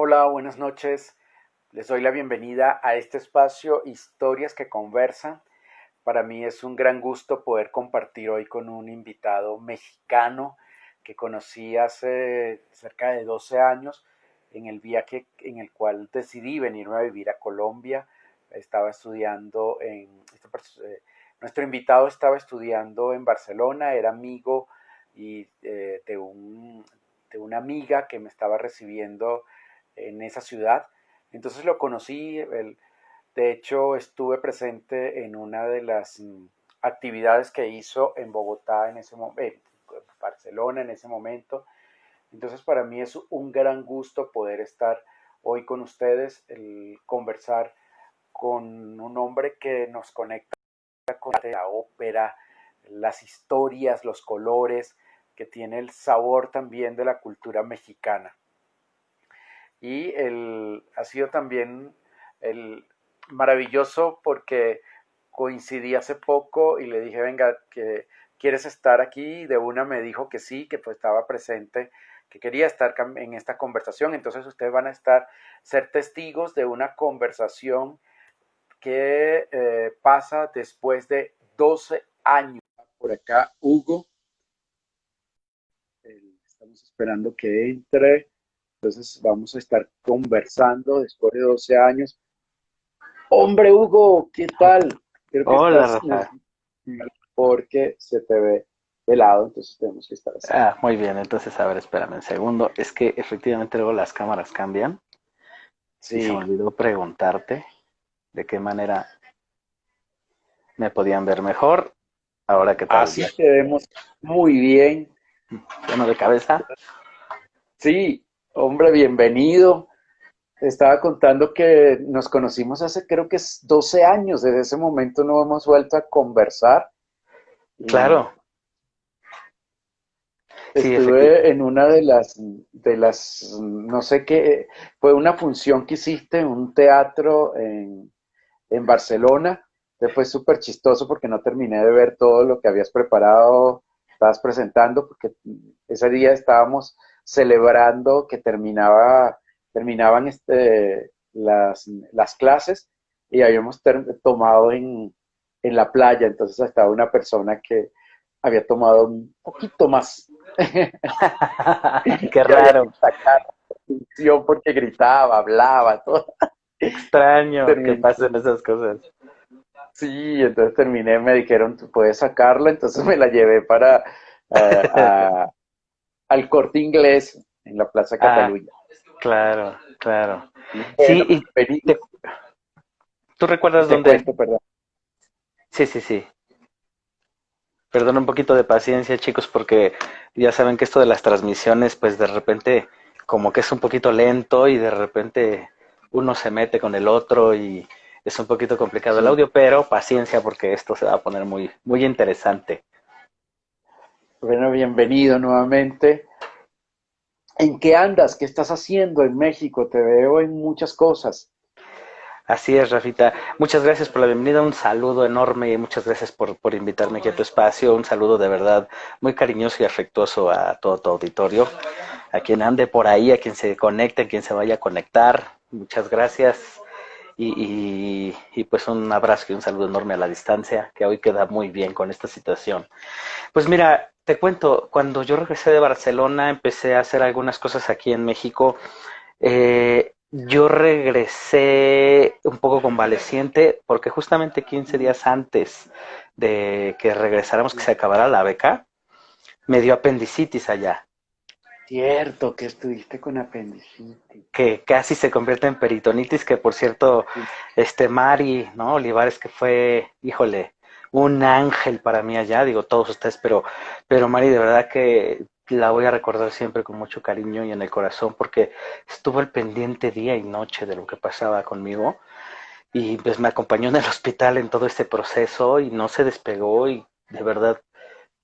Hola, buenas noches. Les doy la bienvenida a este espacio Historias que Conversan. Para mí es un gran gusto poder compartir hoy con un invitado mexicano que conocí hace cerca de 12 años en el viaje en el cual decidí venirme a vivir a Colombia. Estaba estudiando nuestro invitado estaba estudiando en Barcelona, era amigo de una amiga que me estaba recibiendo en esa ciudad. Entonces lo conocí, de hecho estuve presente en una de las actividades que hizo en Bogotá en ese momento, en Barcelona en ese momento. Entonces para mí es un gran gusto poder estar hoy con ustedes, el conversar con un hombre que nos conecta con la ópera, las historias, los colores, que tiene el sabor también de la cultura mexicana. Y ha sido también el maravilloso porque coincidí hace poco y le dije, venga, que quieres estar aquí, y de una me dijo que sí, que pues estaba presente, que quería estar en esta conversación. Entonces ustedes van a ser testigos de una conversación que pasa después de 12 años. Por acá, Hugo, estamos esperando que entre. Entonces vamos a estar conversando después de 12 años. Hombre, Hugo, ¿qué tal? Creo que Hola, estás Rafa. porque se te ve de lado, entonces tenemos que estar así. Muy bien. Entonces, a ver, espérame un segundo. Es que efectivamente luego las cámaras cambian y se me Sí, olvidó preguntarte de qué manera me podían ver mejor. Ahora, ¿qué tal? así te vemos muy bien. ¿Lleno de cabeza? Sí, hombre, bienvenido. Te estaba contando que nos conocimos hace creo que es 12 años. Desde ese momento no hemos vuelto a conversar. Y Claro. Sí, efectivamente. estuve en una no sé qué, fue una función que hiciste en un teatro en Barcelona. Fue súper chistoso porque no terminé de ver todo lo que habías preparado, estabas presentando, porque ese día estábamos celebrando que terminaban las clases y habíamos tomado en la playa. Entonces estaba una persona que había tomado un poquito más. Qué Y había raro. que sacar la atención porque gritaba, hablaba, todo. Extraño que Terminé, pasen esas cosas. sí, entonces terminé, me dijeron, tú puedes sacarla, entonces me la llevé eh, a- al Corte Inglés en la Plaza Ah, Cataluña. claro, claro. Y Sí, bueno, y vení, te- ¿tú recuerdas te dónde? cuento, perdón. Sí, sí, sí. Perdón, un poquito de paciencia, chicos, porque ya saben que esto de las transmisiones, pues de repente como que es un poquito lento y de repente uno se mete con el otro y es un poquito complicado el Sí. audio, pero paciencia porque esto se va a poner muy, muy interesante. Bueno, bienvenido nuevamente. ¿En qué andas? ¿Qué estás haciendo en México? Te veo en muchas cosas. Así es, Rafita. Muchas gracias por la bienvenida, un saludo enorme y muchas gracias por invitarme aquí a tu espacio. Un saludo de verdad muy cariñoso y afectuoso a todo tu auditorio, a quien ande por ahí, a quien se conecte, a quien se vaya a conectar. Muchas gracias. Y pues un abrazo y un saludo enorme a la distancia, que hoy queda muy bien con esta situación. Pues mira, te cuento, cuando yo regresé de Barcelona, empecé a hacer algunas cosas aquí en México. Yo regresé un poco convaleciente porque justamente 15 días antes de que regresáramos, que se acabara la beca, me dio apendicitis allá, Cierto que estuviste con apendicitis. que casi se convierte en peritonitis, que por cierto, Mari, ¿no? Olivares, que fue, híjole, un ángel para mí allá, digo todos ustedes, pero Mari, de verdad que la voy a recordar siempre con mucho cariño y en el corazón, porque estuvo al pendiente día y noche de lo que pasaba conmigo, y pues me acompañó en el hospital en todo este proceso y no se despegó y de verdad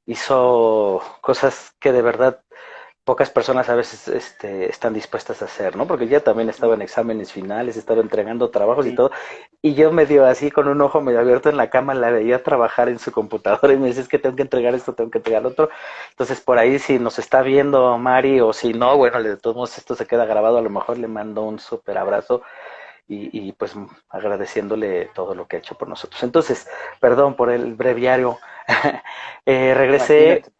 hizo cosas que de verdad pocas personas a veces están dispuestas a hacer, ¿no? Porque ya también estaba en exámenes finales, estaba entregando trabajos y Sí. todo, y yo medio así con un ojo medio abierto en la cama la veía trabajar en su computadora y me decía, es que tengo que entregar esto, tengo que entregar lo otro. Entonces por ahí si nos está viendo Mari o si no, bueno, de todos modos esto se queda grabado, a lo mejor le mando un súper abrazo y pues agradeciéndole todo lo que ha hecho por nosotros. Entonces, perdón por el breviario. Regresé. Imagínate.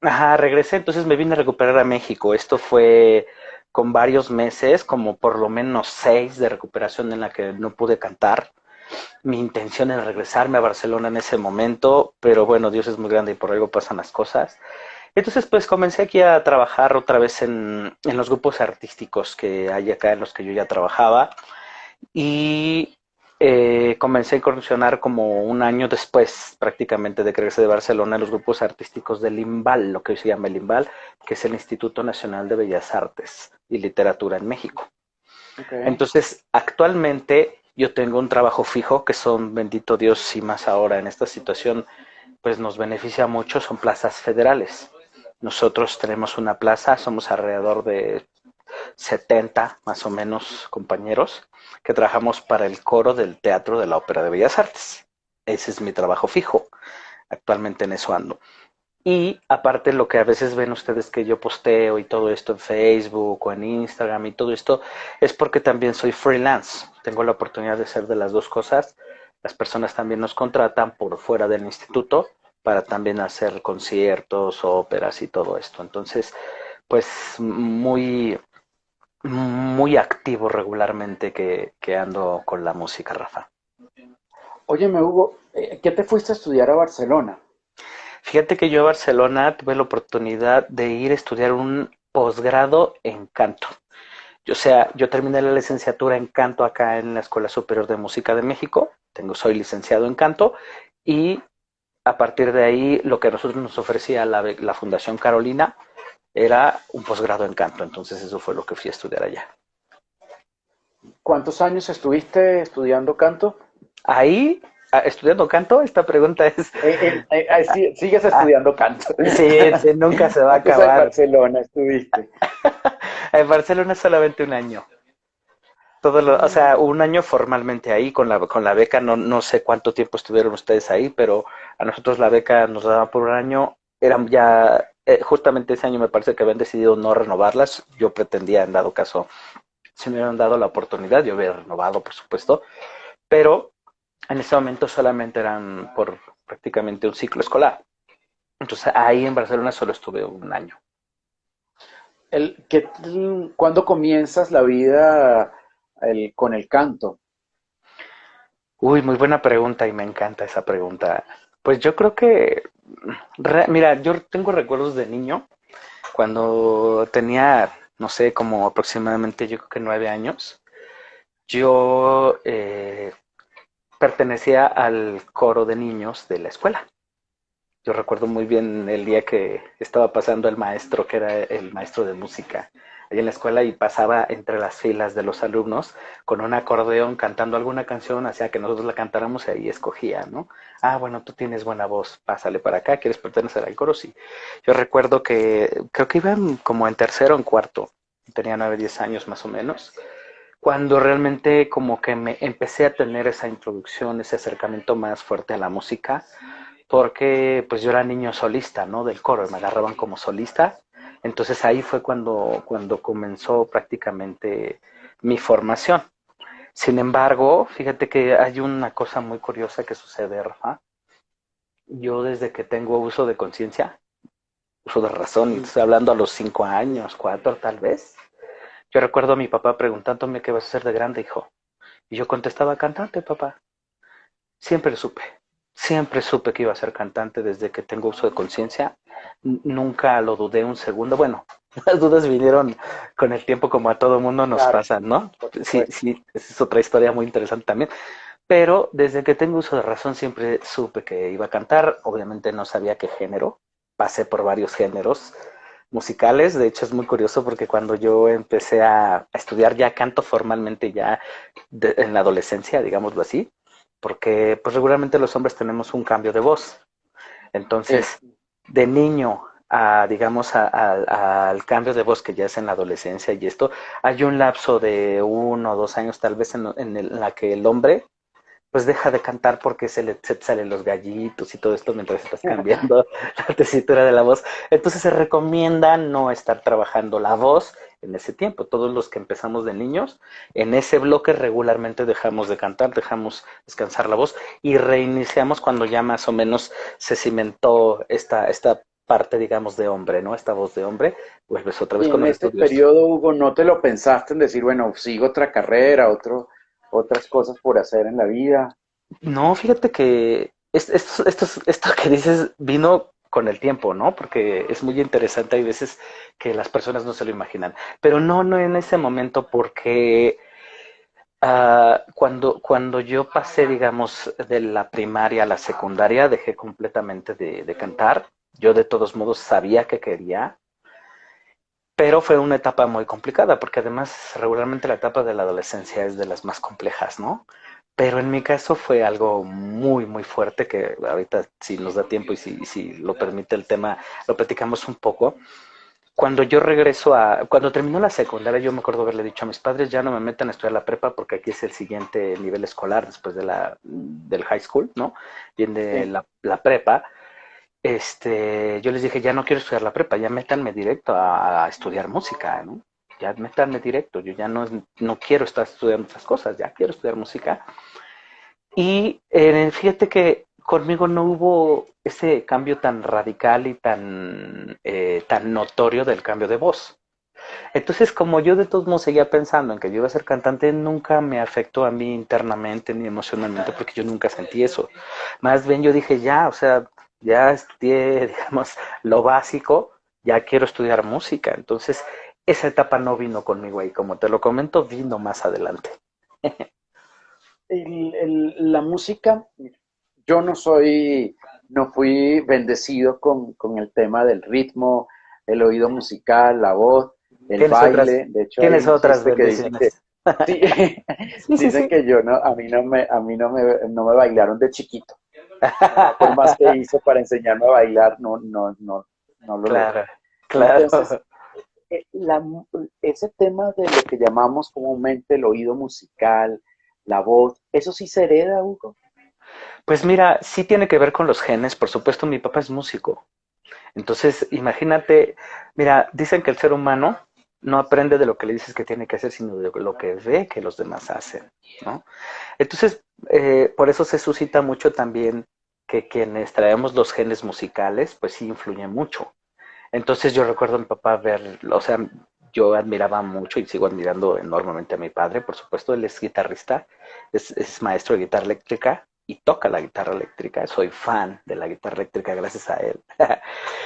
Ajá, regresé, entonces me vine a recuperar a México. Esto fue con varios meses, como por lo menos 6 de recuperación en la que no pude cantar. Mi intención era regresarme a Barcelona en ese momento, pero bueno, Dios es muy grande y por algo pasan las cosas. Entonces, pues comencé aquí a trabajar otra vez en los grupos artísticos que hay acá en los que yo ya trabajaba y comencé a incursionar como un año después prácticamente de que regresé de Barcelona en los grupos artísticos del IMBAL, lo que hoy se llama el IMBAL, que es el Instituto Nacional de Bellas Artes y Literatura en México. Ok. Entonces, actualmente yo tengo un trabajo fijo, que son, bendito Dios, y más ahora en esta situación, pues nos beneficia mucho, son plazas federales. Nosotros tenemos una plaza, somos alrededor de 70 más o menos compañeros que trabajamos para el coro del Teatro de la Ópera de Bellas Artes. Ese es mi trabajo fijo. Actualmente en eso ando. Y aparte lo que a veces ven ustedes que yo posteo y todo esto en Facebook o en Instagram y todo esto es porque también soy freelance. Tengo la oportunidad de hacer de las dos cosas. Las personas también nos contratan por fuera del instituto para también hacer conciertos, óperas y todo esto. Entonces, pues muy activo regularmente que ando con la música, Rafa. Óyeme, Hugo, ¿qué te fuiste a estudiar a Barcelona? Fíjate que yo a Barcelona tuve la oportunidad de ir a estudiar un posgrado en canto. O sea, yo terminé la licenciatura en canto acá en la Escuela Superior de Música de México. Soy licenciado en canto y a partir de ahí lo que a nosotros nos ofrecía la Fundación Carolina era un posgrado en canto. Entonces eso fue lo que fui a estudiar allá. ¿Cuántos años estuviste estudiando canto? Ahí, estudiando canto, esta pregunta es, Sí, sigues ah, estudiando canto. sí, sí, nunca se va a Entonces en acabar. Barcelona estuviste. En Barcelona solamente un año. O sea, Mm, un año formalmente ahí con la beca, no sé cuánto tiempo estuvieron ustedes ahí, pero a nosotros la beca nos daba por un año, eran ya, justamente ese año me parece que habían decidido no renovarlas, yo pretendía en dado caso, si me hubieran dado la oportunidad, yo hubiera renovado por supuesto, pero en ese momento solamente eran por prácticamente un ciclo escolar. Entonces ahí en Barcelona solo estuve un año. ¿Cuándo comienzas la vida con el canto? Uy, muy buena pregunta y me encanta esa pregunta. Pues yo creo que, mira, yo tengo recuerdos de niño, cuando tenía, no sé, como aproximadamente yo creo que 9 años, yo pertenecía al coro de niños de la escuela. Yo recuerdo muy bien el día que estaba pasando el maestro, que era el maestro de música, ahí en la escuela y pasaba entre las filas de los alumnos con un acordeón cantando alguna canción, hacía que nosotros la cantáramos y ahí escogía, ¿no? Ah, bueno, tú tienes buena voz, pásale para acá, ¿quieres pertenecer al coro? Sí. Yo recuerdo que creo que iban como en tercero o en cuarto, tenía 9, 10 años más o menos, cuando realmente como que me empecé a tener esa introducción, ese acercamiento más fuerte a la música porque pues yo era niño solista, ¿no? Del coro, me agarraban como solista. Entonces ahí fue cuando comenzó prácticamente mi formación. Sin embargo, fíjate que hay una cosa muy curiosa que sucede, Rafa. Yo desde que tengo uso de conciencia, uso de razón, y Mm. estoy hablando a los 5 años, 4 tal vez, yo recuerdo a mi papá preguntándome qué vas a hacer de grande, hijo. Y yo contestaba, cantante, papá. Siempre supe, siempre supe que iba a ser cantante desde que tengo uso de conciencia. Nunca lo dudé un segundo. Bueno, las dudas vinieron con el tiempo como a todo mundo nos Claro, pasan, ¿no? por Sí, supuesto. sí, esa es otra historia muy interesante también. Pero desde que tengo uso de razón siempre supe que iba a cantar. Obviamente no sabía qué género. Pasé por varios géneros musicales. De hecho es muy curioso porque cuando yo empecé a estudiar ya canto formalmente ya en la adolescencia, digámoslo así, porque pues regularmente los hombres tenemos un cambio de voz. Sí. Entonces, de niño digamos, al cambio de voz que ya es en la adolescencia y esto, hay un lapso de 1 o 2 años tal vez en la que el hombre pues deja de cantar porque se te salen los gallitos y todo esto mientras estás cambiando la tesitura de la voz. Entonces se recomienda no estar trabajando la voz en ese tiempo. Todos los que empezamos de niños, en ese bloque regularmente dejamos de cantar, dejamos descansar la voz y reiniciamos cuando ya más o menos se cimentó esta parte, digamos, de hombre, ¿no? Esta voz de hombre, vuelves otra vez Y con en los este estudios. periodo, Hugo, ¿no te lo pensaste en decir, bueno, sigo otra carrera, otras cosas por hacer en la vida? No, fíjate que esto que dices vino con el tiempo, ¿no? Porque es muy interesante, hay veces que las personas no se lo imaginan, pero no en ese momento porque cuando yo pasé, digamos, de la primaria a la secundaria, dejé completamente de cantar. Yo de todos modos sabía que quería, pero fue una etapa muy complicada, porque además regularmente la etapa de la adolescencia es de las más complejas, ¿no? Pero en mi caso fue algo muy, muy fuerte que ahorita si nos da tiempo y si lo permite el tema, lo platicamos un poco. Cuando terminó la secundaria, yo me acuerdo haberle dicho a mis padres, ya no me metan a estudiar la prepa porque aquí es el siguiente nivel escolar después del high school, ¿no? Viene Sí. la prepa. Yo les dije, ya no quiero estudiar la prepa, ya métanme directo a estudiar música, ¿no? Ya métanme directo, yo ya no quiero estar estudiando otras cosas, ya quiero estudiar música. Y fíjate que conmigo no hubo ese cambio tan radical y tan notorio del cambio de voz. Entonces, como yo de todos modos seguía pensando en que yo iba a ser cantante, nunca me afectó a mí internamente ni emocionalmente porque yo nunca sentí eso. Más bien yo dije, ya, o sea, ya estudié, digamos, lo básico, ya quiero estudiar música. Entonces, esa etapa no vino conmigo ahí, como te lo comento, vino más adelante. La música, yo no fui bendecido con el tema del ritmo, el oído musical, la voz, el Tienes otras, baile. De hecho, hay tienes un otras chiste que dice que bendiciones. sí, Sí, sí, dicen sí. que yo no, no me bailaron de chiquito. Mi papá, por más que hizo para enseñarme a bailar, no lo logró. Claro, Entonces, claro. eh, la mu- ese tema de lo que llamamos comúnmente el oído musical, la voz, ¿eso sí se hereda, Hugo? Pues mira, sí tiene que ver con los genes, por supuesto, mi papá es músico. Entonces, imagínate, mira, dicen que el ser humano no aprende de lo que le dices que tiene que hacer, sino de lo que ve que los demás hacen, ¿no? Entonces, por eso se suscita mucho también que quienes traemos los genes musicales, pues sí influye mucho. Entonces yo recuerdo a mi papá ver, o sea, yo admiraba mucho y sigo admirando enormemente a mi padre, por supuesto, él es guitarrista, es maestro de guitarra eléctrica y toca la guitarra eléctrica, soy fan de la guitarra eléctrica gracias a él.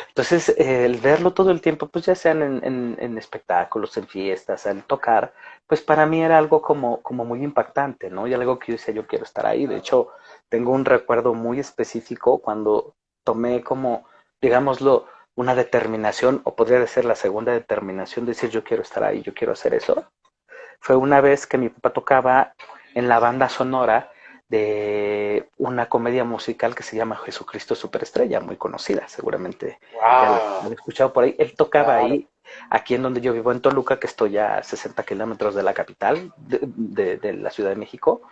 Entonces, el verlo todo el tiempo, pues ya sean en espectáculos, en fiestas, al tocar, pues para mí era algo como muy impactante, ¿no? Y algo que yo decía, yo quiero estar ahí. De hecho, tengo un recuerdo muy específico cuando tomé como, digámoslo, una determinación, o podría ser la segunda determinación, decir yo quiero estar ahí, yo quiero hacer eso. Fue una vez que mi papá tocaba en la banda sonora de una comedia musical que se llama Jesucristo Superestrella, muy conocida, seguramente ya la ¡Wow! he escuchado por ahí. Él tocaba Claro. ahí, aquí en donde yo vivo, en Toluca, que estoy a 60 kilómetros de la capital de la Ciudad de México.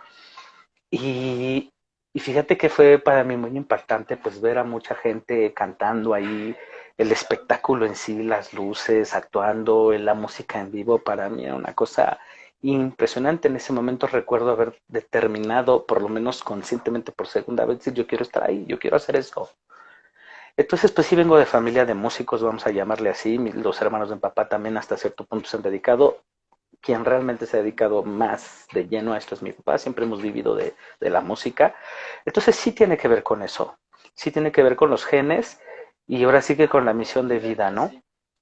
Y, y fíjate que fue para mí muy impactante pues ver a mucha gente cantando ahí, el espectáculo en sí, las luces, actuando, la música en vivo, para mí era una cosa impresionante. En ese momento recuerdo haber determinado, por lo menos conscientemente por segunda vez, decir yo quiero estar ahí, yo quiero hacer eso. Entonces, pues sí vengo de familia de músicos, vamos a llamarle así. Los hermanos de mi papá también hasta cierto punto se han dedicado. Quien realmente se ha dedicado más de lleno a esto es mi papá, siempre hemos vivido de la música. Entonces sí tiene que ver con eso, sí tiene que ver con los genes y ahora sí que con la misión de vida, ¿no?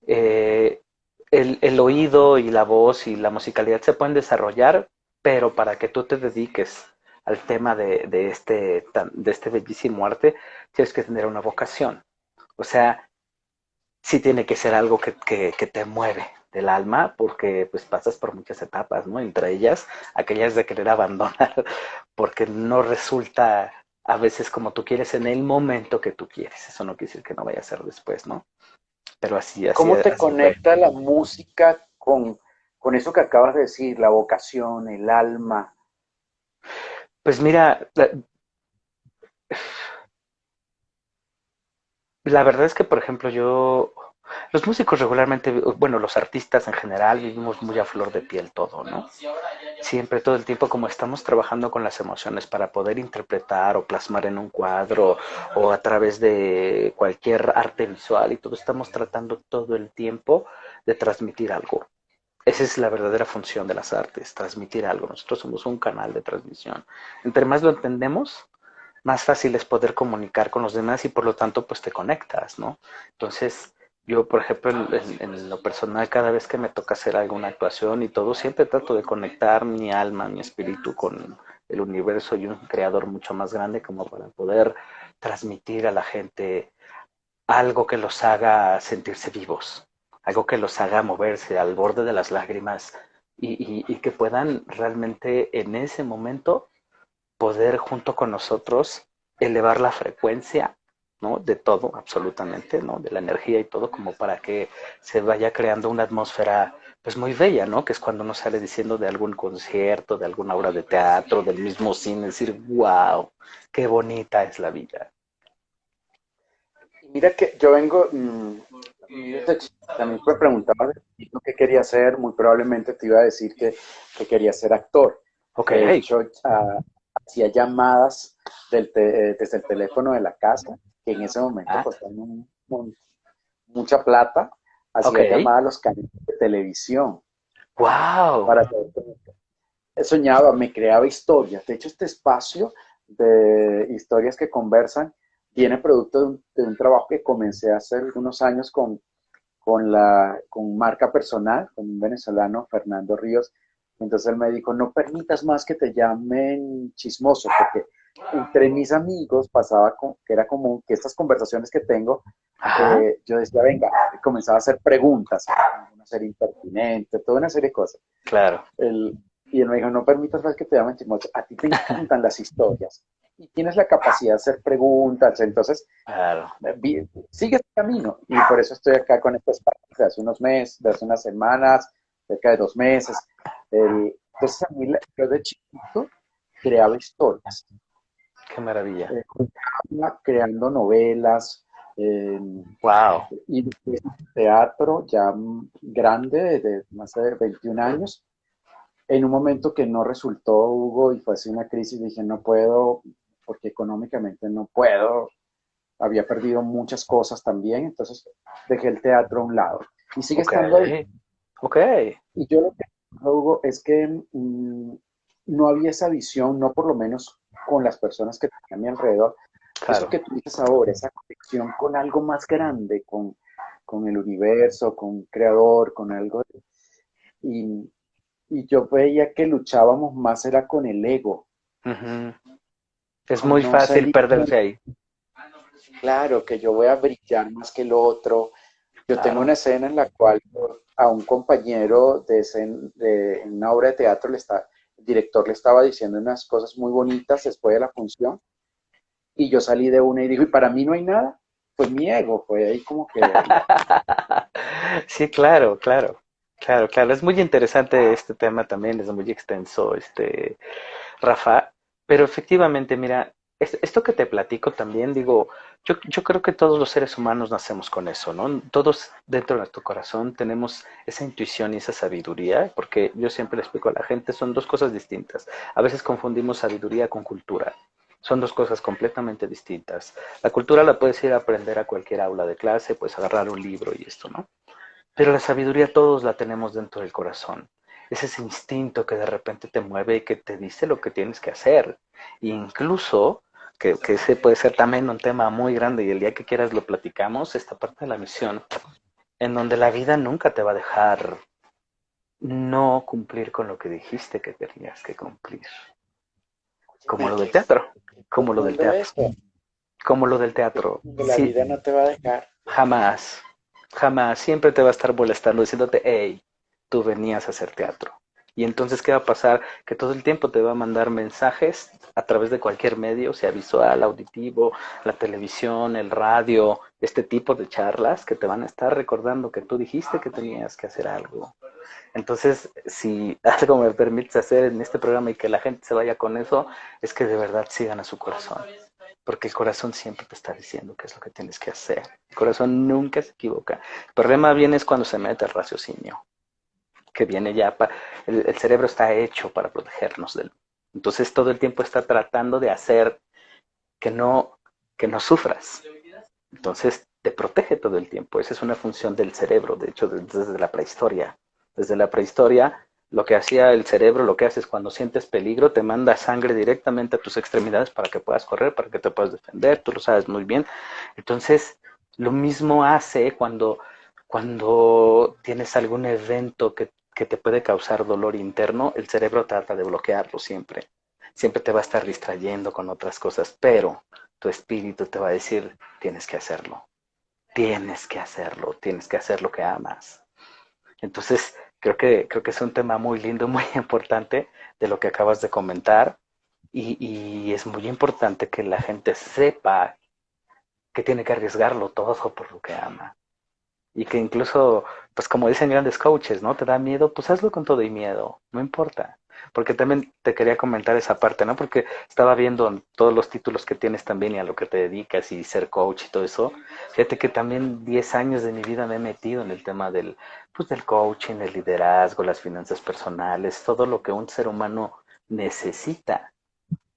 Eh, el oído y la voz y la musicalidad se pueden desarrollar, pero para que tú te dediques al tema de este bellísimo arte, tienes que tener una vocación. O sea, sí tiene que ser algo que te mueve del alma, porque pues pasas por muchas etapas, ¿no? Entre ellas, aquellas de querer abandonar, porque no resulta a veces como tú quieres en el momento que tú quieres. Eso no quiere decir que no vaya a ser después, ¿no? pero ¿Cómo te así fue. conecta la música con eso que acabas de decir, la vocación, el alma? Pues mira, la verdad es que, por ejemplo, los músicos regularmente, bueno, los artistas en general, vivimos muy a flor de piel todo, ¿no? Siempre, todo el tiempo, como estamos trabajando con las emociones para poder interpretar o plasmar en un cuadro o a través de cualquier arte visual y todo, estamos tratando todo el tiempo de transmitir algo. Esa es la verdadera función de las artes, transmitir algo. Nosotros somos un canal de transmisión. Entre más lo entendemos, más fácil es poder comunicar con los demás y por lo tanto pues te conectas, ¿no? Entonces, yo por ejemplo en lo personal cada vez que me toca hacer alguna actuación y todo, siempre trato de conectar mi alma, mi espíritu con el universo y un creador mucho más grande como para poder transmitir a la gente algo que los haga sentirse vivos, algo que los haga moverse al borde de las lágrimas y que puedan realmente en ese momento poder junto con nosotros elevar la frecuencia, ¿no? De todo, absolutamente, ¿no? De la energía y todo, como para que se vaya creando una atmósfera, pues muy bella, ¿no? Que es cuando uno sale diciendo de algún concierto, de alguna obra de teatro, del mismo cine, decir, wow, qué bonita es la vida. Y mira que yo vengo, a mí desde también me preguntaba de chiquito qué quería hacer, muy probablemente te iba a decir que quería ser actor. Ok, De hecho, hacía llamadas desde el teléfono de la casa, que en ese momento ah, costaban mucha plata, ok, hacía llamadas a los canales de televisión wow, para hacer, soñaba, me creaba historias. De hecho, este espacio de historias que conversan viene producto de un trabajo que comencé hace algunos años con marca personal, con un venezolano, Fernando Ríos. Entonces él me dijo, no permitas más que te llamen chismoso, porque entre mis amigos pasaba que era común que estas conversaciones que tengo, ajá, yo decía, venga, comenzaba a hacer preguntas, una serie impertinente, toda una serie de cosas. claro, El, y él me dijo, no permitas más que te llamen chismoso, a ti te encantan las historias y tienes la capacidad de hacer preguntas, entonces claro, sigue este camino. Y por eso estoy acá con este espacio de hace unos meses, de hace unas semanas, cerca de 2 meses. Entonces, a mí, yo de chiquito creaba historias, qué maravilla, creando novelas, eh, wow, y después teatro ya grande, de más de 21 años. En un momento que no resultó, Hugo, y fue así una crisis, dije, no puedo, porque económicamente no puedo, había perdido muchas cosas también, entonces dejé el teatro a un lado y sigue ok, estando ahí. ok, Y yo lo que digo, Hugo, es que no había esa visión, no por lo menos con las personas que tenía a mi alrededor, eso claro. que tú dices ahora, esa conexión con algo más grande, con el universo, con un creador, con algo. Y, y yo veía que luchábamos más era con el ego, Ujú. Es con muy no fácil salir, perderse ahí. claro, que yo voy a brillar más que el otro. Yo tengo Claro. una escena en la cual a un compañero en una obra de teatro el director le estaba diciendo unas cosas muy bonitas después de la función y yo salí de una y dijo, y para mí no hay nada, fue mi ego, fue ahí como que ahí. Sí, claro, claro. Claro, claro. Es muy interesante este tema también, es muy extenso, Rafa. Pero efectivamente, mira, esto que te platico también, digo, yo creo que todos los seres humanos nacemos con eso, ¿no? Todos dentro de nuestro corazón tenemos esa intuición y esa sabiduría, porque yo siempre le explico a la gente, son dos cosas distintas. A veces confundimos sabiduría con cultura. Son dos cosas completamente distintas. La cultura la puedes ir a aprender a cualquier aula de clase, puedes agarrar un libro y esto, ¿no? Pero la sabiduría todos la tenemos dentro del corazón. Es ese instinto que de repente te mueve y que te dice lo que tienes que hacer. E incluso, que ese puede ser también un tema muy grande y el día que quieras lo platicamos, esta parte de la misión, en donde la vida nunca te va a dejar no cumplir con lo que dijiste que tenías que cumplir. Como Óyeme, lo del qué teatro, como lo del profundo teatro, eso, como lo del qué teatro. profundo, la Sí, vida no te va a dejar. jamás, jamás, siempre te va a estar molestando diciéndote, hey, tú venías a hacer teatro. Y entonces, ¿qué va a pasar? Que todo el tiempo te va a mandar mensajes a través de cualquier medio, sea visual, auditivo, la televisión, el radio, este tipo de charlas que te van a estar recordando que tú dijiste que tenías que hacer algo. Entonces, si algo me permites hacer en este programa y que la gente se vaya con eso, es que de verdad sigan a su corazón. Porque el corazón siempre te está diciendo qué es lo que tienes que hacer. El corazón nunca se equivoca. El problema viene es cuando se mete el raciocinio, que viene ya, el cerebro está hecho para protegernos del. Entonces todo el tiempo está tratando de hacer que no, que no sufras. Entonces te protege todo el tiempo. Esa es una función del cerebro, de hecho, desde la prehistoria. Desde la prehistoria, lo que hacía el cerebro, lo que hace es cuando sientes peligro, te manda sangre directamente a tus extremidades para que puedas correr, para que te puedas defender, tú lo sabes muy bien. Entonces, lo mismo hace cuando tienes algún evento que te puede causar dolor interno, el cerebro trata de bloquearlo siempre. Siempre te va a estar distrayendo con otras cosas, pero tu espíritu te va a decir, tienes que hacerlo, tienes que hacerlo, tienes que hacer lo que amas. Entonces, creo que es un tema muy lindo, muy importante de lo que acabas de comentar y es muy importante que la gente sepa que tiene que arriesgarlo todo por lo que ama. Y que incluso, pues como dicen grandes coaches, ¿no? Te da miedo, pues hazlo con todo y miedo, no importa. Porque también te quería comentar esa parte, ¿no? Porque estaba viendo todos los títulos que tienes también y a lo que te dedicas y ser coach y todo eso. Fíjate que también 10 años de mi vida me he metido en el tema pues del coaching, el liderazgo, las finanzas personales, todo lo que un ser humano necesita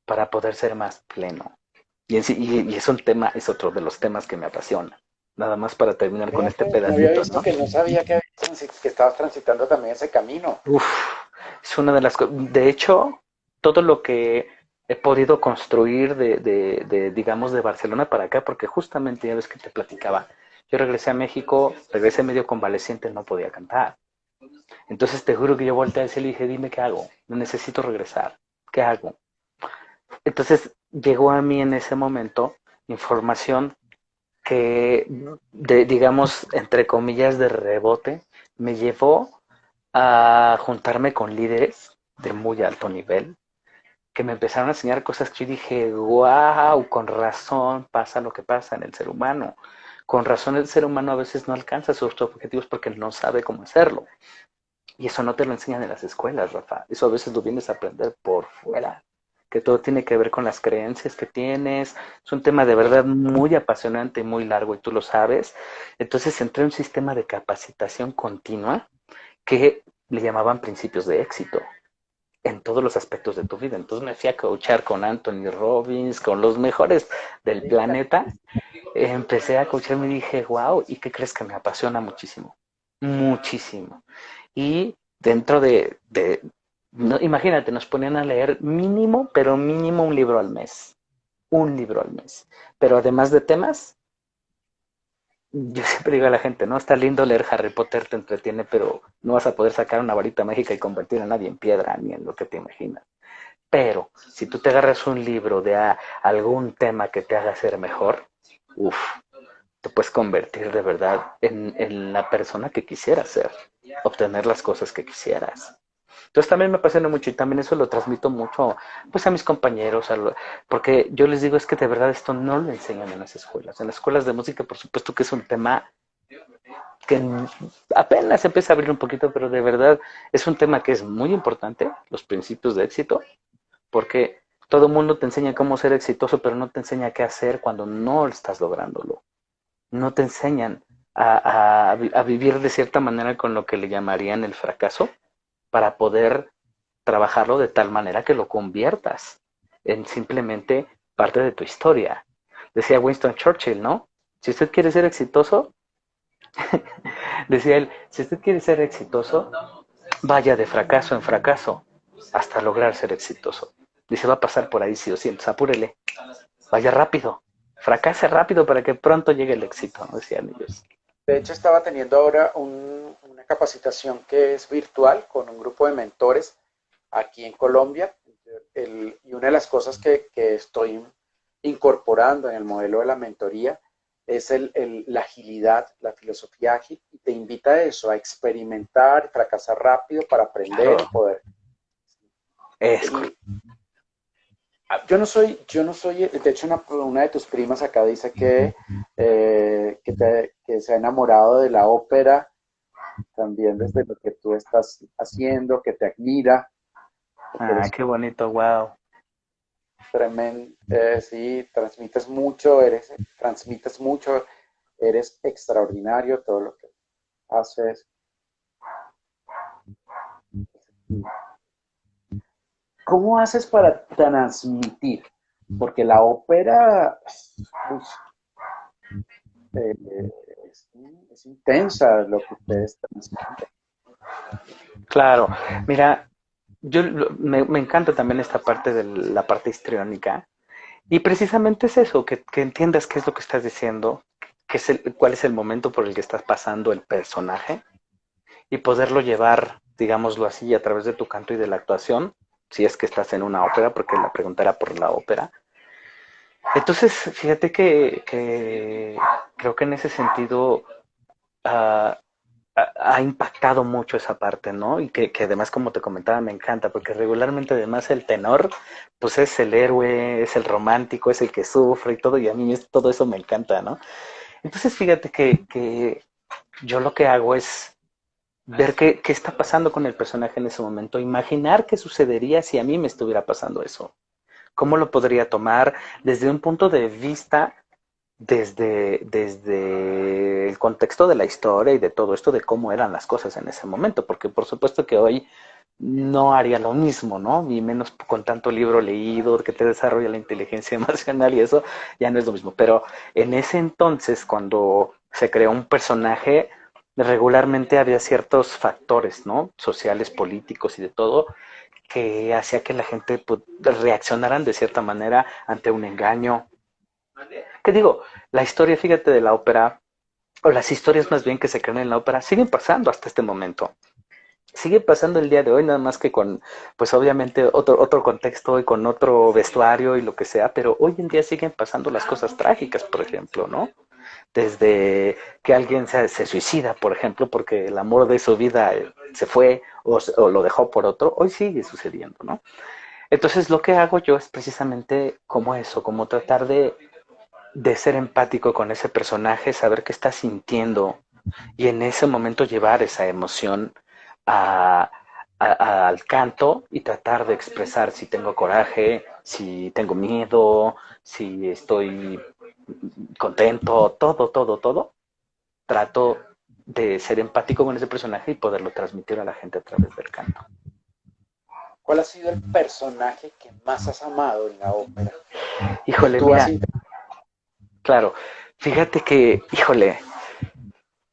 para poder ser más pleno. Y es un tema, es otro de los temas que me apasiona. Nada más para terminar con Vea, este pues, no había pedacito, visto ¿no? que no sabía que estabas transitando también ese camino. Uf, es una de las cosas. De hecho, todo lo que he podido construir digamos, de Barcelona para acá, porque justamente ya ves que te platicaba, yo regresé a México, regresé medio convaleciente, no podía cantar. Entonces te juro que yo volteé a decirle y dije, dime qué hago, necesito regresar, ¿qué hago? Entonces llegó a mí en ese momento información que, digamos, entre comillas, de rebote, me llevó a juntarme con líderes de muy alto nivel que me empezaron a enseñar cosas que yo dije, wow, con razón pasa lo que pasa en el ser humano. Con razón el ser humano a veces no alcanza sus objetivos porque no sabe cómo hacerlo. Y eso no te lo enseñan en las escuelas, Rafa. Eso a veces lo vienes a aprender por fuera. Que todo tiene que ver con las creencias que tienes. Es un tema de verdad muy apasionante y muy largo y tú lo sabes. Entonces entré en un sistema de capacitación continua que le llamaban principios de éxito en todos los aspectos de tu vida. Entonces me fui a coachar con Anthony Robbins, con los mejores del planeta. Empecé a coachar y dije, wow, ¿y qué crees que me apasiona muchísimo? Muchísimo. Y dentro no, imagínate, nos ponían a leer mínimo, pero mínimo un libro al mes. Un libro al mes. Pero además de temas, yo siempre digo a la gente, ¿no? Está lindo leer Harry Potter, te entretiene, pero no vas a poder sacar una varita mágica y convertir a nadie en piedra, ni en lo que te imaginas. Pero si tú te agarras un libro de algún tema que te haga ser mejor, uff, te puedes convertir de verdad en la persona que quisieras ser, obtener las cosas que quisieras. Entonces también me apasiona mucho y también eso lo transmito mucho pues a mis compañeros, porque yo les digo es que de verdad esto no lo enseñan en las escuelas. En las escuelas de música por supuesto que es un tema que apenas empieza a abrir un poquito, pero de verdad es un tema que es muy importante, los principios de éxito, porque todo el mundo te enseña cómo ser exitoso, pero no te enseña qué hacer cuando no estás lográndolo. No te enseñan a vivir de cierta manera con lo que le llamarían el fracaso para poder trabajarlo de tal manera que lo conviertas en simplemente parte de tu historia. Decía Winston Churchill, ¿no? Si usted quiere ser exitoso, decía él, si usted quiere ser exitoso, vaya de fracaso en fracaso hasta lograr ser exitoso. Dice, va a pasar por ahí sí o sí, entonces apúrele, vaya rápido, fracase rápido para que pronto llegue el éxito, ¿no? Decían ellos. De hecho, estaba teniendo ahora una capacitación que es virtual con un grupo de mentores aquí en Colombia. Y una de las cosas que estoy incorporando en el modelo de la mentoría es la agilidad, la filosofía ágil y te invita a eso, a experimentar, fracasar rápido para aprender y Claro, poder. es, Y yo no soy, de hecho una de tus primas acá dice que se ha enamorado de la ópera también desde lo que tú estás haciendo, que te admira, porque eres qué bonito, wow. tremendo, sí, transmites mucho, eres extraordinario todo lo que haces. ¿Cómo haces para transmitir? Porque la ópera eh, es, es intensa lo que ustedes transmiten. Claro, mira, me encanta también esta parte de la parte histriónica. Y precisamente es eso, que entiendas qué es lo que estás diciendo, cuál es el momento por el que estás pasando el personaje y poderlo llevar, digámoslo así, a través de tu canto y de la actuación, si es que estás en una ópera, porque la pregunta era por la ópera. Entonces, fíjate que creo que en ese sentido uh, ha impactado mucho esa parte, ¿no? Y que además, como te comentaba, me encanta, porque regularmente además el tenor, pues es el héroe, es el romántico, es el que sufre y todo, y a mí todo eso me encanta, ¿no? Entonces, fíjate que yo lo que hago es ver qué está pasando con el personaje en ese momento, imaginar qué sucedería si a mí me estuviera pasando eso. ¿Cómo lo podría tomar desde un punto de vista desde el contexto de la historia y de todo esto, de cómo eran las cosas en ese momento, porque por supuesto que hoy no haría lo mismo, ¿no? Y menos con tanto libro leído, que te desarrolla la inteligencia emocional y eso, ya no es lo mismo. Pero en ese entonces, cuando se creó un personaje, regularmente había ciertos factores, ¿no? Sociales, políticos y de todo, que hacía que la gente pues, reaccionaran de cierta manera ante un engaño. ¿Qué digo? La historia, fíjate, de la ópera, o las historias más bien que se crean en la ópera, siguen pasando hasta este momento. Sigue pasando el día de hoy, nada más que con, pues obviamente, otro contexto y con otro vestuario y lo que sea, pero hoy en día siguen pasando las cosas trágicas, por ejemplo, ¿no? Desde que alguien se suicida, por ejemplo, porque el amor de su vida se fue o lo dejó por otro, hoy sigue sucediendo, ¿no? Entonces lo que hago yo es precisamente como eso, como tratar de ser empático con ese personaje, saber qué está sintiendo y en ese momento llevar esa emoción a, al canto y tratar de expresar si tengo coraje, si tengo miedo, si estoy contento, todo. Trato de ser empático con ese personaje y poderlo transmitir a la gente a través del canto. ¿Cuál ha sido el personaje que más has amado en la ópera? Que Híjole, tú has mira, interpretado. claro, fíjate que, híjole,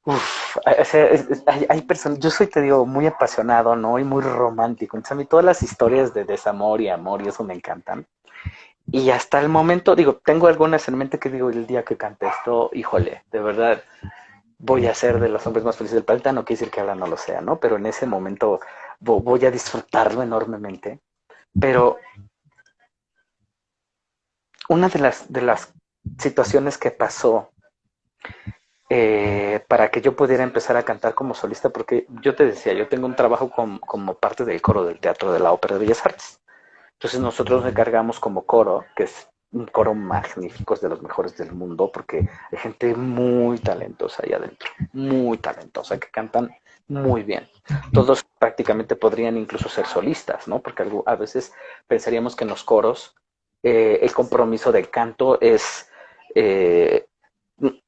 uf, o sea, hay personas, yo soy, te digo, muy apasionado, ¿no? Y muy romántico. Entonces a mí todas las historias de desamor y amor y eso me encantan. Y hasta el momento, digo, tengo algunas en mente que digo, el día que cante esto, híjole, de verdad, voy a ser de los hombres más felices del planeta, no quiere decir que ahora no lo sea, ¿no? Pero en ese momento voy a disfrutarlo enormemente. Pero una de las situaciones que pasó para que yo pudiera empezar a cantar como solista, porque yo te decía, yo tengo un trabajo como parte del coro del Teatro de la Ópera de Bellas Artes. Entonces nosotros nos encargamos como coro, que es un coro magnífico, es de los mejores del mundo, porque hay gente muy talentosa ahí adentro, muy talentosa, que cantan muy bien. Todos prácticamente podrían incluso ser solistas, ¿no? Porque a veces pensaríamos que en los coros el compromiso del canto eh,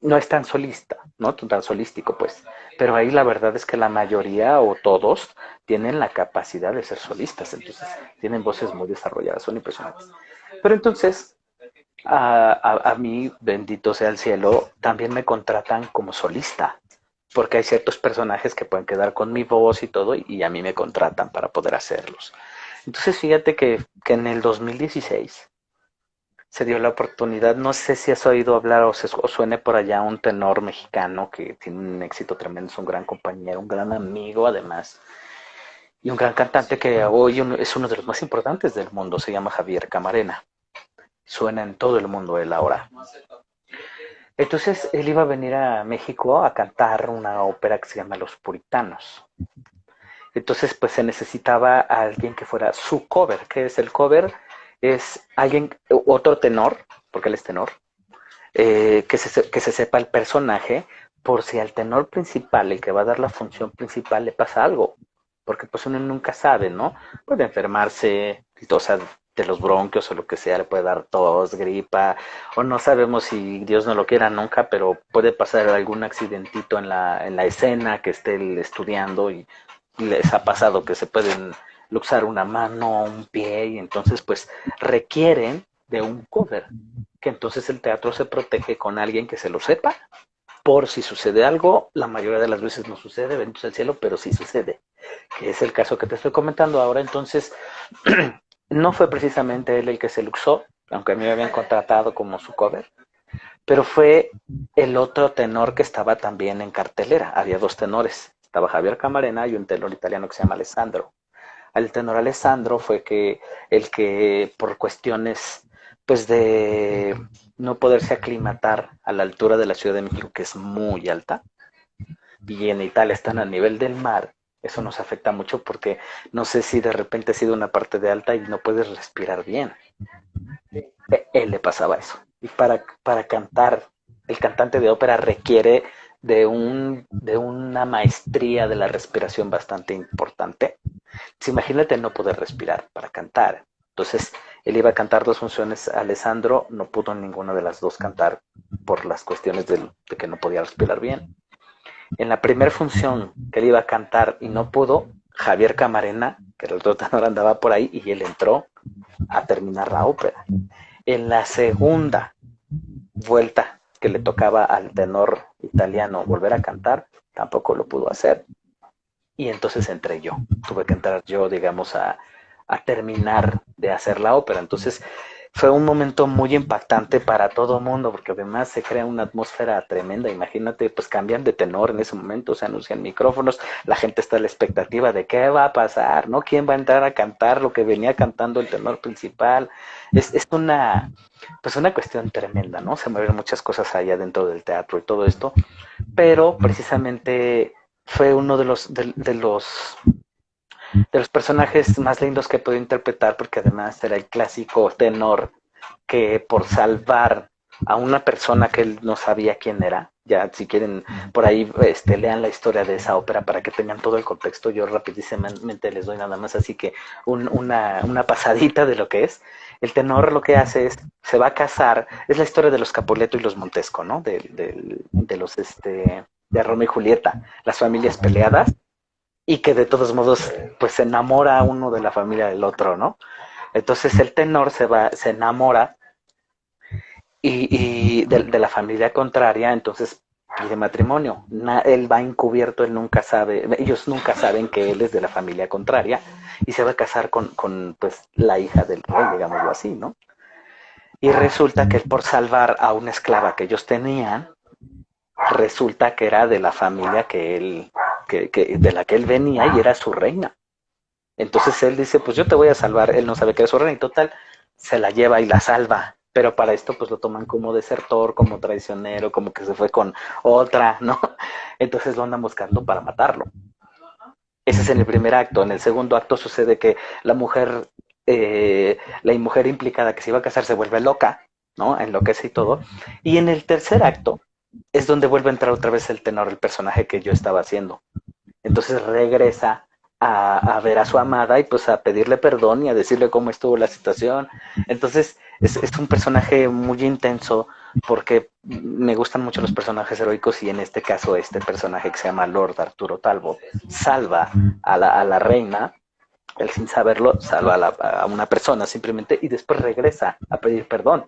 no es tan solista, ¿no? Tan solístico, pues. Pero ahí la verdad es que la mayoría o todos tienen la capacidad de ser solistas, entonces tienen voces muy desarrolladas, son impresionantes. Pero entonces, a mí, bendito sea el cielo, también me contratan como solista, porque hay ciertos personajes que pueden quedar con mi voz y todo, y a mí me contratan para poder hacerlos. Entonces, fíjate que en el 2016 se dio la oportunidad, no sé si has oído hablar o suene por allá un tenor mexicano que tiene un éxito tremendo, es un gran compañero, un gran amigo además, y un gran cantante que hoy es uno de los más importantes del mundo, se llama Javier Camarena. Suena en todo el mundo él ahora. Entonces él iba a venir a México a cantar una ópera que se llama Los Puritanos. Entonces, pues se necesitaba a alguien que fuera su cover. ¿Qué es el cover? Es alguien, otro tenor, porque él es tenor, que se sepa el personaje por si al tenor principal, el que va a dar la función principal, le pasa algo. Porque pues uno nunca sabe, ¿no? Puede enfermarse, o sea, de los bronquios o lo que sea, le puede dar tos, gripa, o no sabemos si Dios no lo quiera nunca, pero puede pasar algún accidentito en la escena que esté él estudiando y les ha pasado que se pueden luxar una mano, un pie, y entonces pues requieren de un cover, que entonces el teatro se protege con alguien que se lo sepa, por si sucede algo, la mayoría de las veces no sucede, bendito sea el cielo, pero sí sucede, que es el caso que te estoy comentando ahora. Entonces no fue precisamente él el que se luxó, aunque a mí me habían contratado como su cover, pero fue el otro tenor que estaba también en cartelera. Había dos tenores, estaba Javier Camarena y un tenor italiano que se llama Alessandro. El tenor Alessandro fue que el que por cuestiones pues de no poderse aclimatar a la altura de la Ciudad de México, que es muy alta, y en Italia están a nivel del mar, eso nos afecta mucho porque no sé si de repente ha sido una parte de alta y no puedes respirar bien. Él le pasaba eso. Y para cantar, el cantante de ópera requiere de una maestría de la respiración bastante importante. Pues imagínate no poder respirar para cantar. Entonces, él iba a cantar dos funciones. Alessandro no pudo en ninguna de las dos cantar por las cuestiones de que no podía respirar bien. En la primera función que él iba a cantar y no pudo, Javier Camarena, que era el otro tenor, andaba por ahí y él entró a terminar la ópera. En la segunda vuelta que le tocaba al tenor italiano volver a cantar, tampoco lo pudo hacer. Y entonces entré yo. Tuve que entrar yo, digamos, a terminar de hacer la ópera. Entonces fue un momento muy impactante para todo el mundo, porque además se crea una atmósfera tremenda. Imagínate, pues cambian de tenor en ese momento, se anuncian micrófonos, la gente está a la expectativa de qué va a pasar, ¿no? ¿Quién va a entrar a cantar lo que venía cantando el tenor principal? Es pues una cuestión tremenda, ¿no? Se mueven muchas cosas allá dentro del teatro y todo esto, pero precisamente fue uno de los personajes más lindos que pude interpretar, porque además era el clásico tenor que por salvar a una persona que él no sabía quién era, ya si quieren por ahí lean la historia de esa ópera para que tengan todo el contexto, yo rapidísimamente les doy nada más así que una pasadita de lo que es. El tenor lo que hace es, se va a casar, es la historia de los Capuleto y los Montesco, ¿no? De los de Romeo y Julieta, las familias peleadas, y que de todos modos pues se enamora uno de la familia del otro, ¿no? Entonces el tenor se enamora de la familia contraria, entonces pide matrimonio. Él va encubierto, él nunca sabe, ellos nunca saben que él es de la familia contraria y se va a casar con pues la hija del rey, digámoslo así, ¿no? Y resulta que él por salvar a una esclava que ellos tenían, resulta que era de la familia de la que él venía y era su reina. Entonces él dice, pues yo te voy a salvar, él no sabe que es su reina y total, se la lleva y la salva, pero para esto pues lo toman como desertor, como traicionero, como que se fue con otra, ¿no? Entonces lo andan buscando para matarlo. Ese es en el primer acto. En el segundo acto sucede que la mujer implicada que se iba a casar se vuelve loca, ¿no? Enloquece y todo. Y en el tercer acto es donde vuelve a entrar otra vez el tenor, el personaje que yo estaba haciendo. Entonces regresa a ver a su amada y pues a pedirle perdón y a decirle cómo estuvo la situación. Entonces es un personaje muy intenso porque me gustan mucho los personajes heroicos y en este caso este personaje que se llama Lord Arturo Talbot salva a la reina, él sin saberlo salva a una persona simplemente y después regresa a pedir perdón.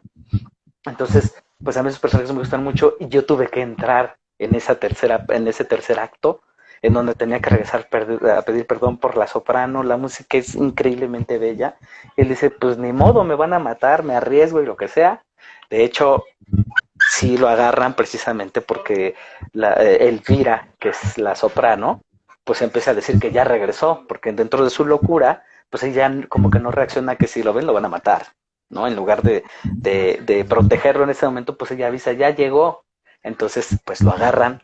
Entonces, pues a mí esos personajes me gustan mucho y yo tuve que entrar en ese tercer acto en donde tenía que regresar a pedir perdón por la soprano, la música es increíblemente bella. Él dice, pues ni modo, me van a matar, me arriesgo y lo que sea. De hecho, sí lo agarran precisamente porque Elvira, que es la soprano, pues empieza a decir que ya regresó, porque dentro de su locura, pues ella como que no reacciona que si lo ven lo van a matar, ¿no? En lugar de protegerlo en ese momento, pues ella avisa, ya llegó. Entonces, pues lo agarran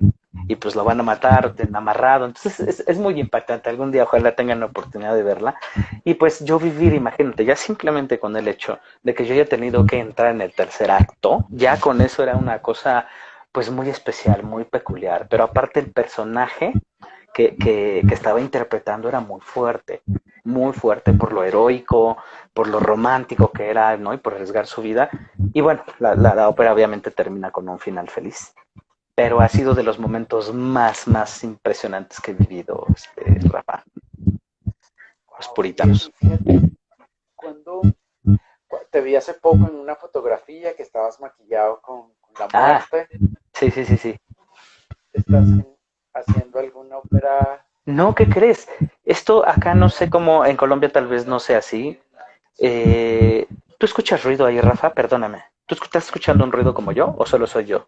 y pues lo van a matar o tienen amarrado. Entonces es muy impactante. Algún día ojalá tengan la oportunidad de verla. Y pues yo vivir, imagínate, ya simplemente con el hecho de que yo haya tenido que entrar en el tercer acto, ya con eso era una cosa pues muy especial, muy peculiar. Pero aparte el personaje que estaba interpretando era muy fuerte por lo heroico, por lo romántico que era, ¿no? Y por arriesgar su vida. Y bueno, la ópera obviamente termina con un final feliz, pero ha sido de los momentos más impresionantes que he vivido, Rafa, los Wow, sí, puritanos. y fíjate, cuando te vi hace poco en una fotografía que estabas maquillado con la Ah, muerte, sí. ¿estás haciendo alguna ópera? No, ¿qué crees? Esto acá no sé cómo, en Colombia tal vez no sea así. Eh, ¿Tú escuchas ruido ahí, Rafa? Perdóname. ¿Tú estás escuchando un ruido como yo o solo soy yo?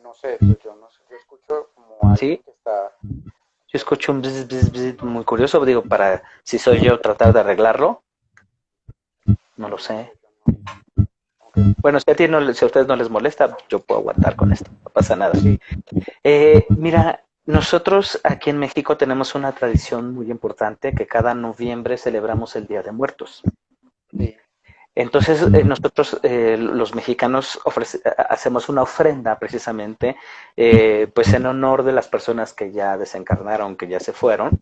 No sé, pues yo no sé, yo escucho como alguien Sí, que está... yo escucho un bzz muy curioso, digo, para si soy yo tratar de arreglarlo, no lo No, sé. pues yo no. Ok. Bueno, si a ustedes no les molesta, yo puedo aguantar con esto, no pasa nada. Sí, Mira, nosotros aquí en México tenemos una tradición muy importante que cada noviembre celebramos el Día de Muertos. sí. Entonces, nosotros los mexicanos hacemos una ofrenda precisamente, pues en honor de las personas que ya desencarnaron, que ya se fueron.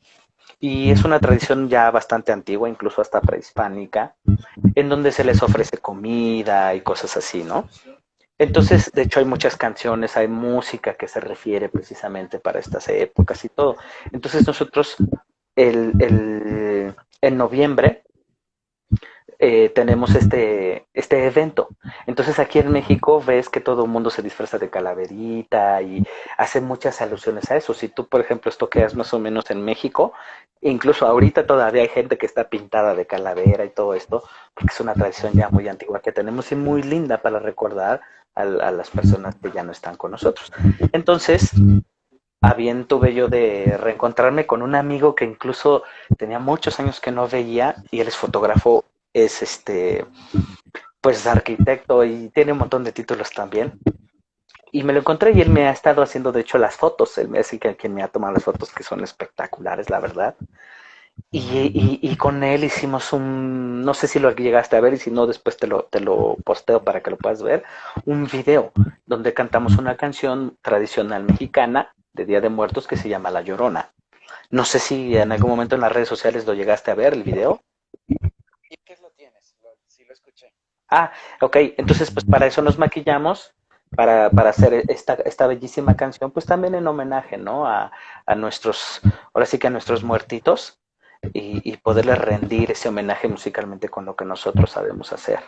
Y es una tradición ya bastante antigua, incluso hasta prehispánica, en donde se les ofrece comida y cosas así, ¿no? Entonces, de hecho, hay muchas canciones, hay música que se refiere precisamente para estas épocas y todo. Entonces, nosotros en noviembre tenemos este evento. Entonces, aquí en México ves que todo el mundo se disfraza de calaverita y hace muchas alusiones a eso. Si tú, por ejemplo, estoqueas más o menos en México, incluso ahorita todavía hay gente que está pintada de calavera y todo esto, porque es una tradición ya muy antigua que tenemos y muy linda para recordar a las personas que ya no están con nosotros. Entonces, a bien tuve yo de reencontrarme con un amigo que incluso tenía muchos años que no veía y él es fotógrafo, es pues arquitecto y tiene un montón de títulos también. Y me lo encontré y él me ha estado haciendo de hecho las fotos, él es el quien me ha tomado las fotos que son espectaculares, la verdad. Y con él hicimos no sé si lo llegaste a ver y si no, después te lo posteo para que lo puedas ver, un video donde cantamos una canción tradicional mexicana de Día de Muertos que se llama La Llorona. No sé si en algún momento en las redes sociales lo llegaste a ver, el video. ¿Y qué lo tienes? Sí lo escuché. Ah, ok, entonces pues para eso nos maquillamos, para hacer esta bellísima canción, pues también en homenaje, ¿no? A nuestros, ahora sí que a nuestros muertitos y poderles rendir ese homenaje musicalmente con lo que nosotros sabemos hacer.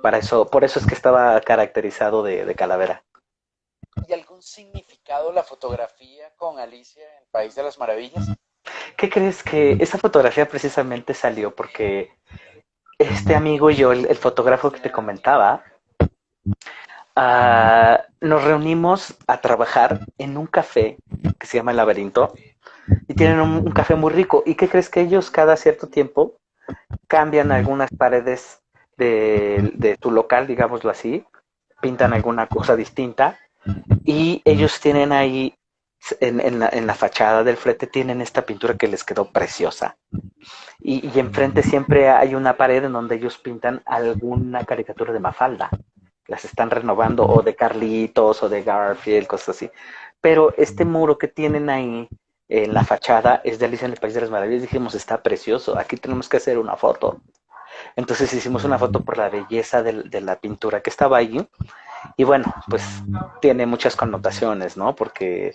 Para eso, por eso es que estaba caracterizado de calavera. ¿Y algún significado la fotografía con Alicia en el País de las Maravillas? ¿Qué crees que esa fotografía precisamente salió? Porque este amigo y yo, el fotógrafo que te comentaba, nos reunimos a trabajar en un café que se llama El Laberinto y tienen un café muy rico. ¿Y qué crees que ellos cada cierto tiempo cambian algunas paredes de tu local, digámoslo así, pintan alguna cosa distinta y ellos tienen ahí en la fachada del flete tienen esta pintura que les quedó preciosa. Y enfrente siempre hay una pared en donde ellos pintan alguna caricatura de Mafalda. Las están renovando, o de Carlitos, o de Garfield, cosas así. Pero este muro que tienen ahí en la fachada es de Alicia en el País de las Maravillas. Dijimos, está precioso, aquí tenemos que hacer una foto. Entonces hicimos una foto por la belleza de la pintura que estaba ahí. Y bueno, pues tiene muchas connotaciones, ¿no? Porque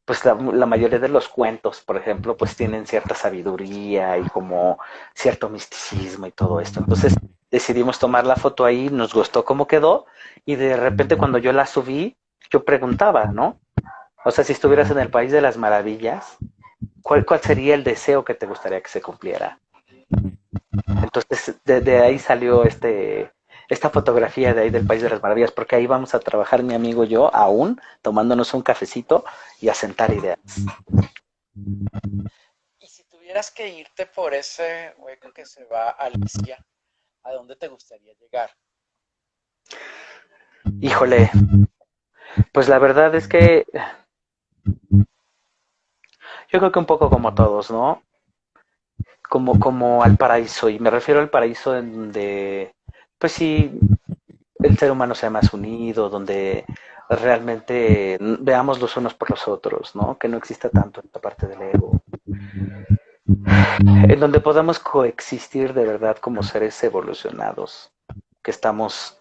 pues la mayoría de los cuentos, por ejemplo, pues tienen cierta sabiduría y como cierto misticismo y todo esto. Entonces decidimos tomar la foto ahí, nos gustó cómo quedó y de repente cuando yo la subí, yo preguntaba, ¿no? O sea, si estuvieras en el País de las Maravillas, ¿cuál sería el deseo que te gustaría que se cumpliera? Entonces, de ahí salió esta fotografía de ahí del País de las Maravillas, porque ahí vamos a trabajar mi amigo y yo, aún tomándonos un cafecito y a sentar ideas. Y si tuvieras que irte por ese hueco que se va a Alicia, ¿a dónde te gustaría llegar? Híjole, Pues la verdad es que yo creo que un poco como todos, ¿no? Como al paraíso, y me refiero al paraíso en donde, pues sí, el ser humano sea más unido, donde realmente veamos los unos por los otros, ¿no? Que no exista tanto esta parte del ego, en donde podamos coexistir de verdad como seres evolucionados, que estamos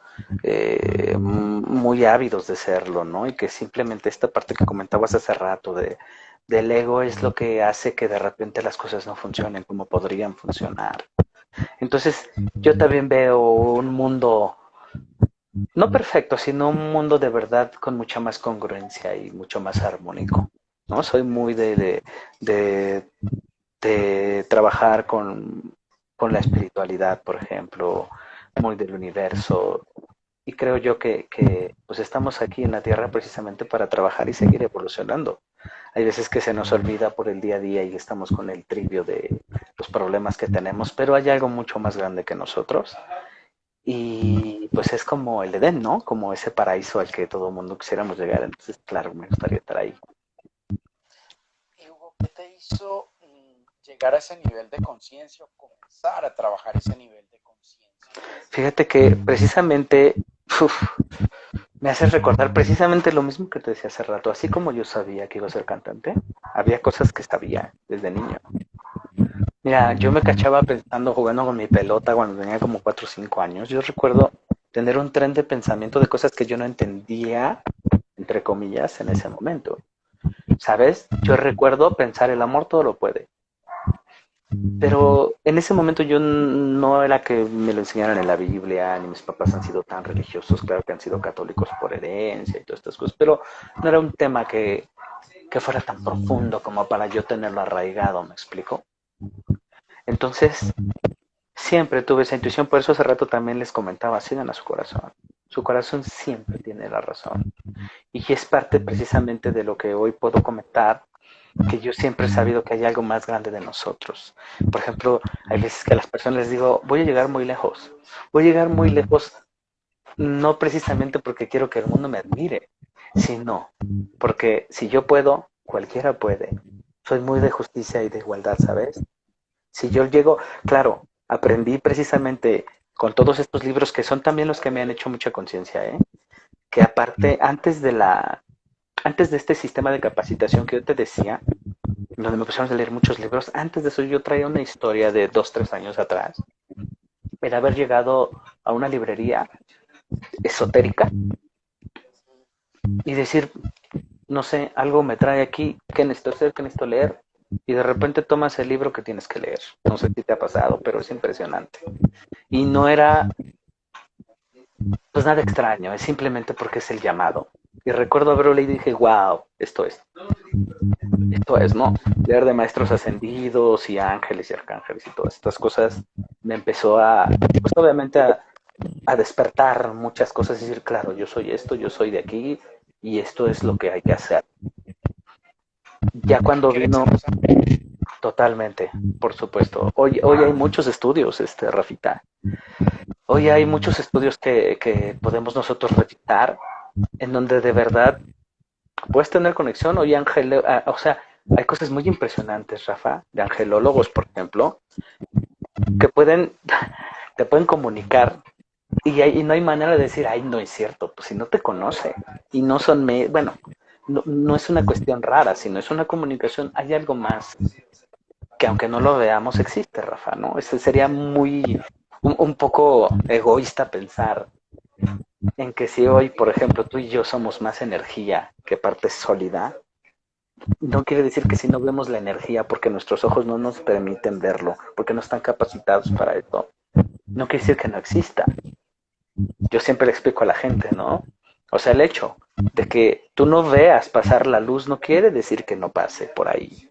muy ávidos de serlo, ¿no? Y que simplemente esta parte que comentabas hace rato del ego es lo que hace que de repente las cosas no funcionen como podrían funcionar. Entonces, yo también veo un mundo, no perfecto, sino un mundo de verdad con mucha más congruencia y mucho más armónico, ¿no? Soy muy de, de trabajar con la espiritualidad, por ejemplo, muy del universo. Y creo yo que pues estamos aquí en la Tierra precisamente para trabajar y seguir evolucionando. Hay veces que se nos olvida por el día a día y estamos con el trivio de los problemas que tenemos, pero hay algo mucho más grande que nosotros. Y pues es como el Edén, ¿no? Como ese paraíso al que todo el mundo quisiéramos llegar. Entonces, claro, me gustaría estar ahí. Y Hugo, ¿qué te hizo llegar a ese nivel de conciencia o comenzar a trabajar ese nivel de conciencia? Fíjate que precisamente uf, me hace recordar precisamente lo mismo que te decía hace rato. Así como yo sabía que iba a ser cantante, había cosas que sabía desde niño. Mira, yo me cachaba pensando, jugando con mi pelota cuando tenía como 4 o 5 años. Yo recuerdo tener un tren de pensamiento de cosas que yo no entendía, entre comillas, en ese momento. ¿Sabes? Yo recuerdo pensar el amor todo lo puede. Pero en ese momento yo no era que me lo enseñaran en la Biblia, ni mis papás han sido tan religiosos, claro que han sido católicos por herencia y todas estas cosas, pero no era un tema que fuera tan profundo como para yo tenerlo arraigado, ¿me explico? Entonces, siempre tuve esa intuición, por eso hace rato también les comentaba, sigan a su corazón. Su corazón siempre tiene la razón. Y es parte precisamente de lo que hoy puedo comentar, que yo siempre he sabido que hay algo más grande de nosotros. Por ejemplo, hay veces que a las personas les digo, voy a llegar muy lejos. Voy a llegar muy lejos no precisamente porque quiero que el mundo me admire, sino porque si yo puedo, cualquiera puede. Soy muy de justicia y de igualdad, ¿sabes? Si yo llego, claro, aprendí precisamente con todos estos libros que son también los que me han hecho mucha conciencia, ¿eh? Que aparte, antes de este sistema de capacitación que yo te decía, donde me pusieron a leer muchos libros, antes de eso yo traía una historia de 2, 3 años atrás, era haber llegado a una librería esotérica y decir, no sé, algo me trae aquí, ¿qué necesito hacer? ¿Qué necesito leer? Y de repente tomas el libro que tienes que leer. No sé si te ha pasado, pero es impresionante. Y no era pues nada extraño, es simplemente porque es el llamado. Y recuerdo haberlo leído y dije, wow, esto es, ¿no? Leer de maestros ascendidos y ángeles y arcángeles y todas estas cosas me empezó pues obviamente a despertar muchas cosas y decir, claro, yo soy esto, yo soy de aquí y esto es lo que hay que hacer. Ya cuando vino totalmente, por supuesto. Hoy hay muchos estudios, Rafita. Hoy hay muchos estudios que podemos nosotros revisar en donde de verdad puedes tener conexión. Hoy o sea, hay cosas muy impresionantes, Rafa, de angelólogos, por ejemplo, que te pueden comunicar y no hay manera de decir, ay, no es cierto, pues si no te conoce y no son, bueno, no es una cuestión rara, sino es una comunicación, hay algo más que aunque no lo veamos existe, Rafa, ¿no? Ese sería un poco egoísta pensar en que si hoy, por ejemplo, tú y yo somos más energía que parte sólida, no quiere decir que si no vemos la energía porque nuestros ojos no nos permiten verlo, porque no están capacitados para eso, no quiere decir que no exista. Yo siempre le explico a la gente, ¿no? O sea, el hecho de que tú no veas pasar la luz no quiere decir que no pase por ahí.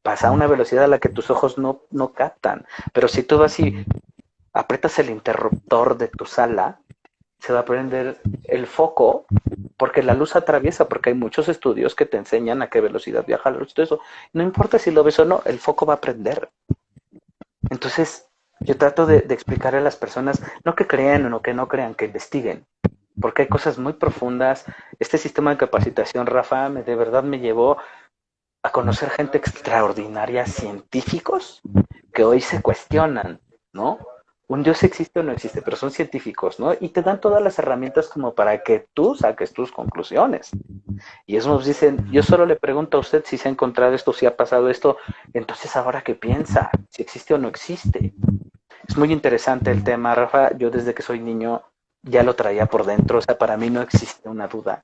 Pasa a una velocidad a la que tus ojos no captan. Pero si tú vas y aprietas el interruptor de tu sala, se va a prender el foco porque la luz atraviesa, porque hay muchos estudios que te enseñan a qué velocidad viaja la luz y todo eso. No importa si lo ves o no, el foco va a prender. Entonces, yo trato de explicarle a las personas, no que crean o no que no crean, que investiguen. porque hay cosas muy profundas. Este sistema de capacitación, Rafa, de verdad me llevó a conocer gente extraordinaria, científicos, que hoy se cuestionan, ¿no? Un Dios existe o no existe, pero son científicos, ¿no? Y te dan todas las herramientas como para que tú saques tus conclusiones. Y eso nos dicen, yo solo le pregunto a usted si se ha encontrado esto, si ha pasado esto, entonces ahora qué piensa, si existe o no existe. Es muy interesante el tema, Rafa. Yo desde que soy niño ya lo traía por dentro, o sea, para mí no existe una duda,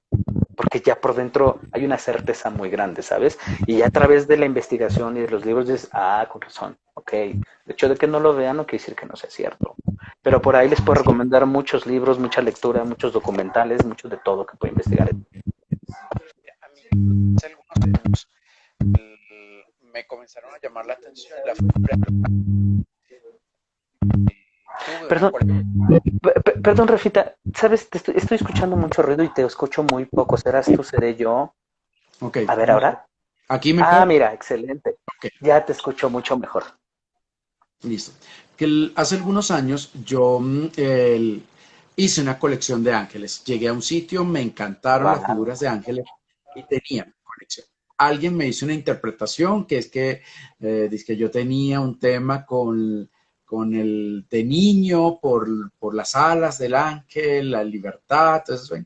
porque ya por dentro hay una certeza muy grande, ¿sabes? Y ya a través de la investigación y de los libros dices, ah, con razón, ok. El hecho de que no lo vean no quiere decir que no sea cierto. Pero por ahí les puedo recomendar muchos libros, mucha lectura, muchos documentales, mucho de todo que puede investigar. A mí hace algunos años me comenzaron a llamar la atención la figura de los tuve una Perdón, colección. perdón, Rafita, ¿sabes? Estoy escuchando mucho ruido y te escucho muy poco. ¿Serás tú, seré yo? Ok, A ver, ahora. aquí Ah, mejor. mira, excelente. Ok, Ya te escucho mucho mejor. listo. Hace algunos años yo hice una colección de ángeles. Llegué a un sitio, me encantaron las Wow. figuras de ángeles y tenía mi colección. Alguien me hizo una interpretación que es que, dice que yo tenía un tema con el de niño por las alas del ángel, la libertad. Entonces, bueno,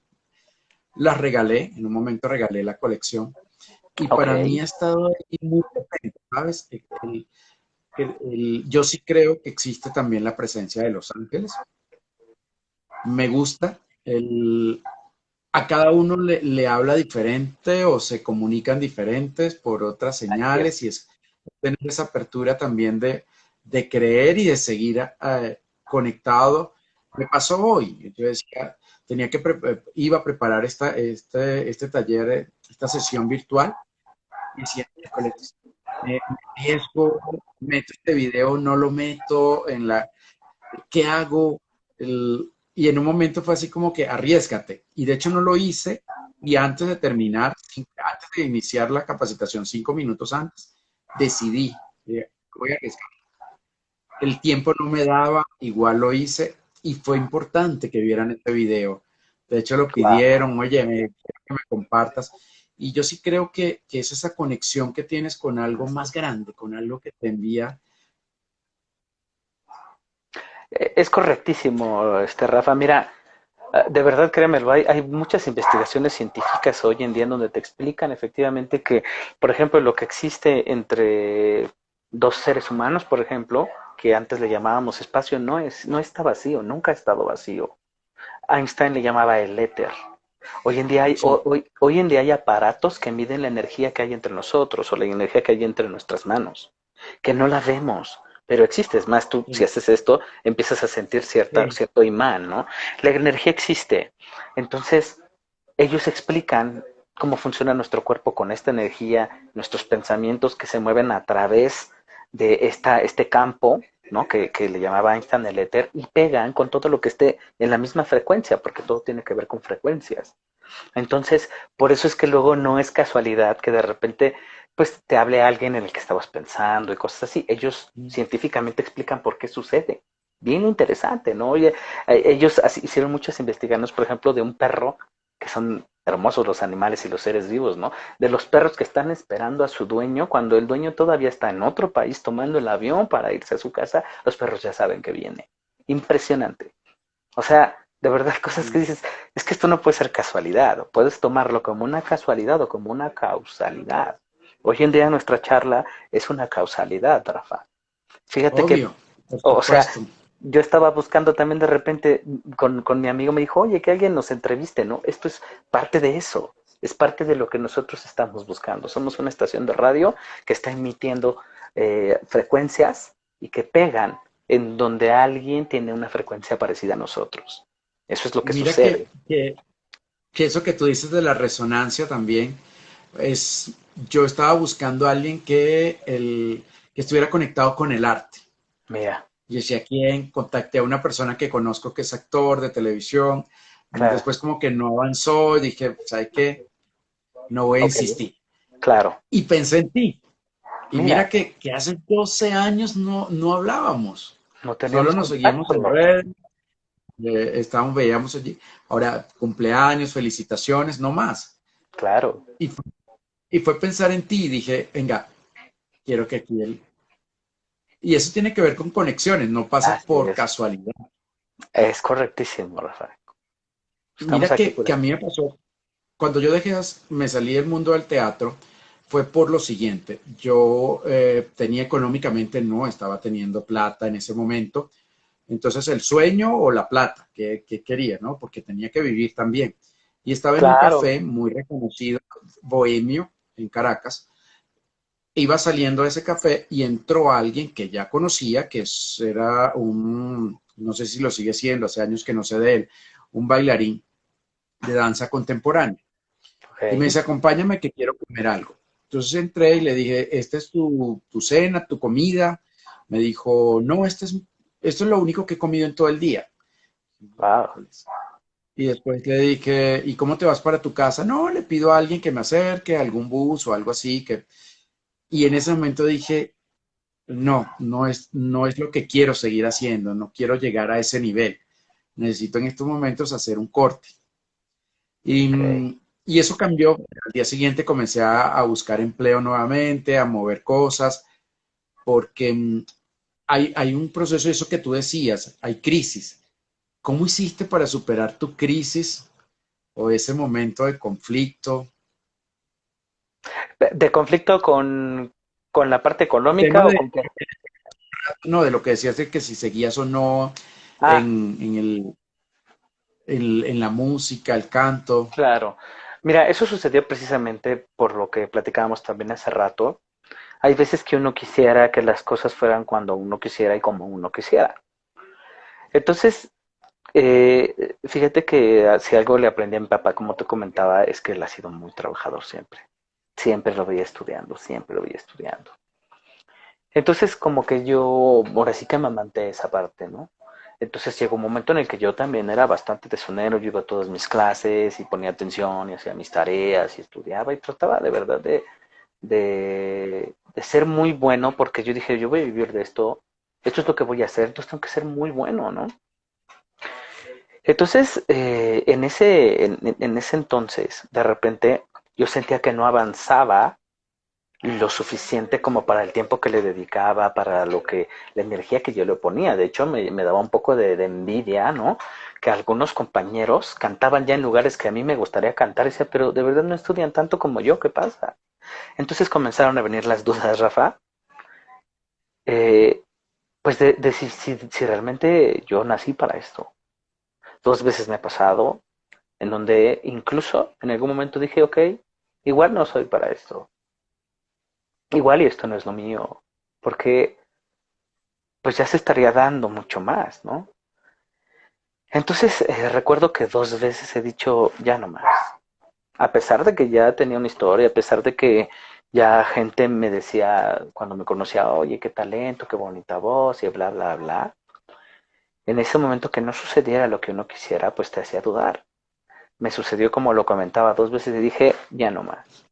las regalé, en un momento regalé la colección y Ok. para mí ha estado ahí muy presente, ¿sabes? Yo sí creo que existe también la presencia de los ángeles. Me gusta. A cada uno le habla diferente o se comunican diferentes por otras Así es. señales y es tener esa apertura también de creer y de seguir conectado. Me pasó hoy. Yo decía, iba a preparar este taller, esta sesión virtual y decía, miércoles, me arriesgo, meto este video, no lo meto en la, ¿qué hago? Y en un momento fue así como que arriesgate. Y de hecho no lo hice y antes de terminar, antes de iniciar la capacitación, 5 minutos antes, decidí, voy a arriesgar. El tiempo no me daba, igual lo hice y fue importante que vieran este video. De hecho lo Wow. pidieron, oye, quiero que me compartas. Y yo sí creo que es esa conexión que tienes con algo más grande, con algo que te envía. Es correctísimo, Rafa. Mira, de verdad, créemelo, hay muchas investigaciones científicas hoy en día en donde te explican efectivamente que, por ejemplo, lo que existe entre dos seres humanos, por ejemplo, que antes le llamábamos espacio, no está vacío, nunca ha estado vacío. Einstein le llamaba el éter. Sí, Hoy en día hay aparatos que miden la energía que hay entre nosotros o la energía que hay entre nuestras manos, que no la vemos, pero existe. Es más, tú si sí, haces esto, empiezas a sentir sí. cierto imán, ¿no? La energía existe. Entonces, ellos explican cómo funciona nuestro cuerpo con esta energía, nuestros pensamientos que se mueven a través de este campo, ¿no? Que le llamaba Einstein el éter, y pegan con todo lo que esté en la misma frecuencia, porque todo tiene que ver con frecuencias. Entonces, por eso es que luego no es casualidad que de repente pues te hable alguien en el que estabas pensando y cosas así. Ellos científicamente explican por qué sucede. Bien interesante, ¿no? Oye, ellos hicieron muchas investigaciones, por ejemplo, de un perro, que son hermosos los animales y los seres vivos, ¿no? De los perros que están esperando a su dueño, cuando el dueño todavía está en otro país tomando el avión para irse a su casa, los perros ya saben que viene. Impresionante. O sea, de verdad, cosas que dices, es que esto no puede ser casualidad, o puedes tomarlo como una casualidad o como una causalidad. Hoy en día nuestra charla es una causalidad, Rafa. Fíjate que, Obvio, por o sea, supuesto. yo estaba buscando también de repente con mi amigo, me dijo, oye, que alguien nos entreviste, ¿no? Esto es parte de eso, es parte de lo que nosotros estamos buscando. Somos una estación de radio que está emitiendo frecuencias y que pegan en donde alguien tiene una frecuencia parecida a nosotros. Eso es lo que Mira sucede. que eso que tú dices de la resonancia también es, yo estaba buscando a alguien que estuviera conectado con el arte. Mira, Y decía, ¿quién? Contacté a una persona que conozco que es actor de televisión. claro, Después como que no avanzó y dije, ¿sabes qué? No voy a ok, insistir. claro. Y pensé en ti. Y mira Mira, que hace 12 años no hablábamos. no Solo teníamos nos seguíamos en contacto. redes, veíamos allí. Ahora, cumpleaños, felicitaciones, no más. Claro, Y, y fue pensar en ti y dije, venga, quiero que aquí él... Y eso tiene que ver con conexiones, no pasa así por es. casualidad. Es correctísimo, Rafa. Estamos Mira aquí por que a eso. mí me pasó, cuando yo me salí del mundo del teatro, fue por lo siguiente. Yo tenía económicamente, no estaba teniendo plata en ese momento. Entonces el sueño o la plata que quería, ¿no? Porque tenía que vivir también. Y estaba en un Claro, café muy reconocido, bohemio, en Caracas. Iba saliendo de ese café y entró alguien que ya conocía, era un, no sé si lo sigue siendo, hace años que no sé de él, un bailarín de danza contemporánea. Y me ok, dice, acompáñame que quiero comer algo. Entonces entré y le dije, ¿esta es tu cena, tu comida? Me dijo, no, esto es lo único que he comido en todo el día. wow, Y después le dije, ¿y cómo te vas para tu casa? No, le pido a alguien que me acerque, algún bus o algo así. Y en ese momento dije, no, no es lo que quiero seguir haciendo, no quiero llegar a ese nivel. Necesito en estos momentos hacer un corte. ok. Y eso cambió. Al día siguiente comencé a buscar empleo nuevamente, a mover cosas, porque hay un proceso, eso que tú decías, hay crisis. ¿Cómo hiciste para superar tu crisis o ese momento de conflicto? ¿De conflicto con la parte Tema económica o de, con qué? no, de lo que decías de que si seguías o no Ah, en la música, el canto. claro. Mira, eso sucedió precisamente por lo que platicábamos también hace rato. Hay veces que uno quisiera que las cosas fueran cuando uno quisiera y como uno quisiera. Entonces, fíjate que si algo le aprendí a mi papá, como te comentaba, es que él ha sido muy trabajador siempre. Siempre lo veía estudiando, siempre lo veía estudiando. Entonces, como que yo, ahora sí que me amanté esa parte, ¿no? Entonces llegó un momento en el que yo también era bastante tesonero, yo iba a todas mis clases y ponía atención y hacía mis tareas y estudiaba y trataba de verdad de ser muy bueno porque yo dije, yo voy a vivir de esto es lo que voy a hacer, entonces tengo que ser muy bueno, ¿no? Entonces, en ese entonces, de repente, yo sentía que no avanzaba lo suficiente como para el tiempo que le dedicaba, para la energía que yo le ponía. De hecho, me daba un poco de envidia, ¿no? Que algunos compañeros cantaban ya en lugares que a mí me gustaría cantar. Y decía, pero de verdad no estudian tanto como yo, ¿qué pasa? Entonces comenzaron a venir las dudas, Rafa, eh, pues de si realmente yo nací para esto. Dos veces me ha pasado, en donde incluso en algún momento dije, ok, igual no soy para esto, igual y esto no es lo mío, porque pues ya se estaría dando mucho más, ¿no? Entonces recuerdo que dos veces he dicho, ya no más, a pesar de que ya tenía una historia, a pesar de que ya gente me decía cuando me conocía, oye, qué talento, qué bonita voz y bla, bla, bla. En ese momento que no sucediera lo que uno quisiera, pues te hacía dudar. Me sucedió como lo comentaba dos veces y dije, ya no más.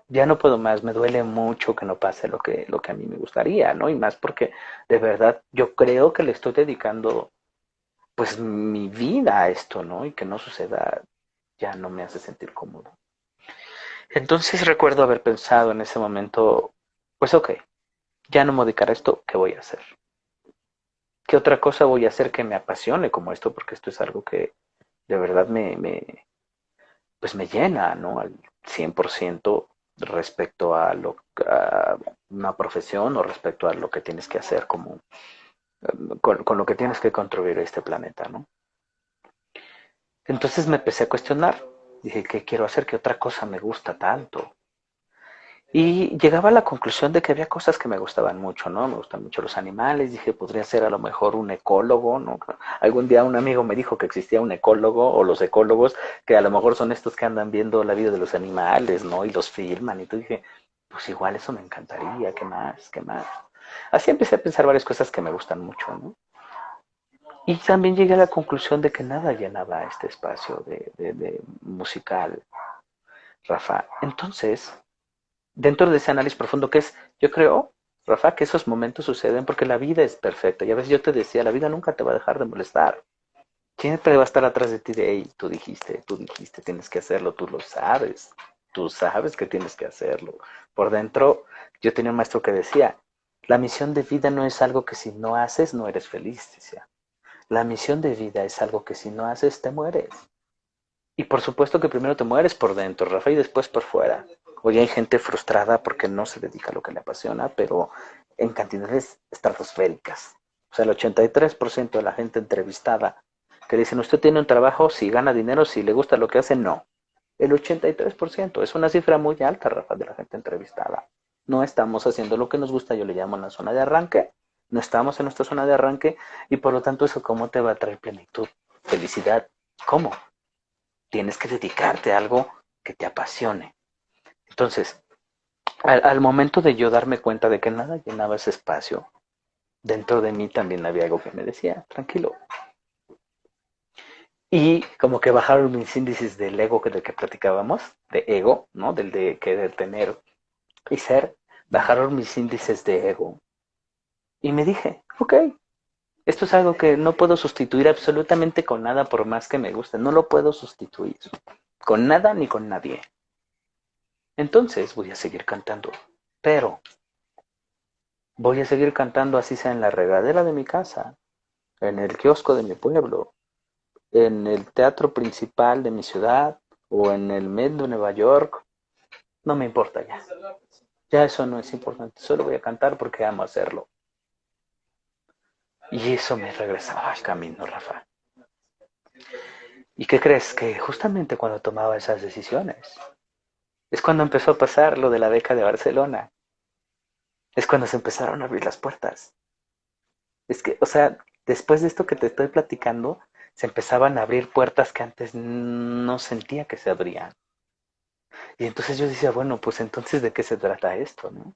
Ya no puedo más, me duele mucho que no pase lo que a mí me gustaría, ¿no? Y más porque de verdad yo creo que le estoy dedicando pues mi vida a esto, ¿no? Y que no suceda ya no me hace sentir cómodo. Entonces recuerdo haber pensado en ese momento, pues ok, ya no me dedicar a esto, ¿qué voy a hacer? ¿Qué otra cosa voy a hacer que me apasione como esto? Porque esto es algo que de verdad pues me llena, ¿no? Al 100% respecto a una profesión o respecto a lo que tienes que hacer con lo que tienes que contribuir a este planeta, ¿no? Entonces me empecé a cuestionar. Dije, ¿qué quiero hacer? ¿Qué otra cosa me gusta tanto? Y llegaba a la conclusión de que había cosas que me gustaban mucho, ¿no? Me gustan mucho los animales. Dije, podría ser a lo mejor un ecólogo, ¿no? Algún día un amigo me dijo que existía un ecólogo o los ecólogos, que a lo mejor son estos que andan viendo la vida de los animales, ¿no? Y los filman. Y tú dije, pues igual eso me encantaría. ¿Qué más? ¿Qué más? Así empecé a pensar varias cosas que me gustan mucho, ¿no? Y también llegué a la conclusión de que nada llenaba este espacio de musical, Rafa. Entonces, dentro de ese análisis profundo que es, yo creo, Rafa, que esos momentos suceden porque la vida es perfecta. Y a veces yo te decía, la vida nunca te va a dejar de molestar. Siempre va a estar atrás de ti de, hey, tú dijiste, tienes que hacerlo, tú sabes que tienes que hacerlo. Por dentro, yo tenía un maestro que decía, la misión de vida no es algo que si no haces, no eres feliz, decía. La misión de vida es algo que si no haces, te mueres. Y por supuesto que primero te mueres por dentro, Rafa, y después por fuera. Hoy hay gente frustrada porque no se dedica a lo que le apasiona, pero en cantidades estratosféricas. O sea, el 83% de la gente entrevistada que dicen, usted tiene un trabajo, si gana dinero, si le gusta lo que hace, no. El 83% es una cifra muy alta, Rafa, de la gente entrevistada. No estamos haciendo lo que nos gusta, yo le llamo la zona de arranque. No estamos en nuestra zona de arranque y por lo tanto eso cómo te va a traer plenitud, felicidad. ¿Cómo? Tienes que dedicarte a algo que te apasione. Entonces, al momento de yo darme cuenta de que nada llenaba ese espacio, dentro de mí también había algo que me decía, tranquilo. Y como que bajaron mis índices del ego del que platicábamos, de ego, ¿no? Del de querer tener y ser, bajaron mis índices de ego. Y me dije, ok, esto es algo que no puedo sustituir absolutamente con nada por más que me guste, no lo puedo sustituir con nada ni con nadie. Entonces voy a seguir cantando, pero voy a seguir cantando así sea en la regadera de mi casa, en el kiosco de mi pueblo, en el teatro principal de mi ciudad o en el Met de Nueva York. No me importa ya. Ya eso no es importante, solo voy a cantar porque amo hacerlo. Y eso me regresaba al camino, Rafa. ¿Y qué crees? Que justamente cuando tomaba esas decisiones, es cuando empezó a pasar lo de la beca de Barcelona. Es cuando se empezaron a abrir las puertas. Es que, o sea, después de esto que te estoy platicando, se empezaban a abrir puertas que antes no sentía que se abrían. Y entonces yo decía, bueno, pues entonces ¿de qué se trata esto, no?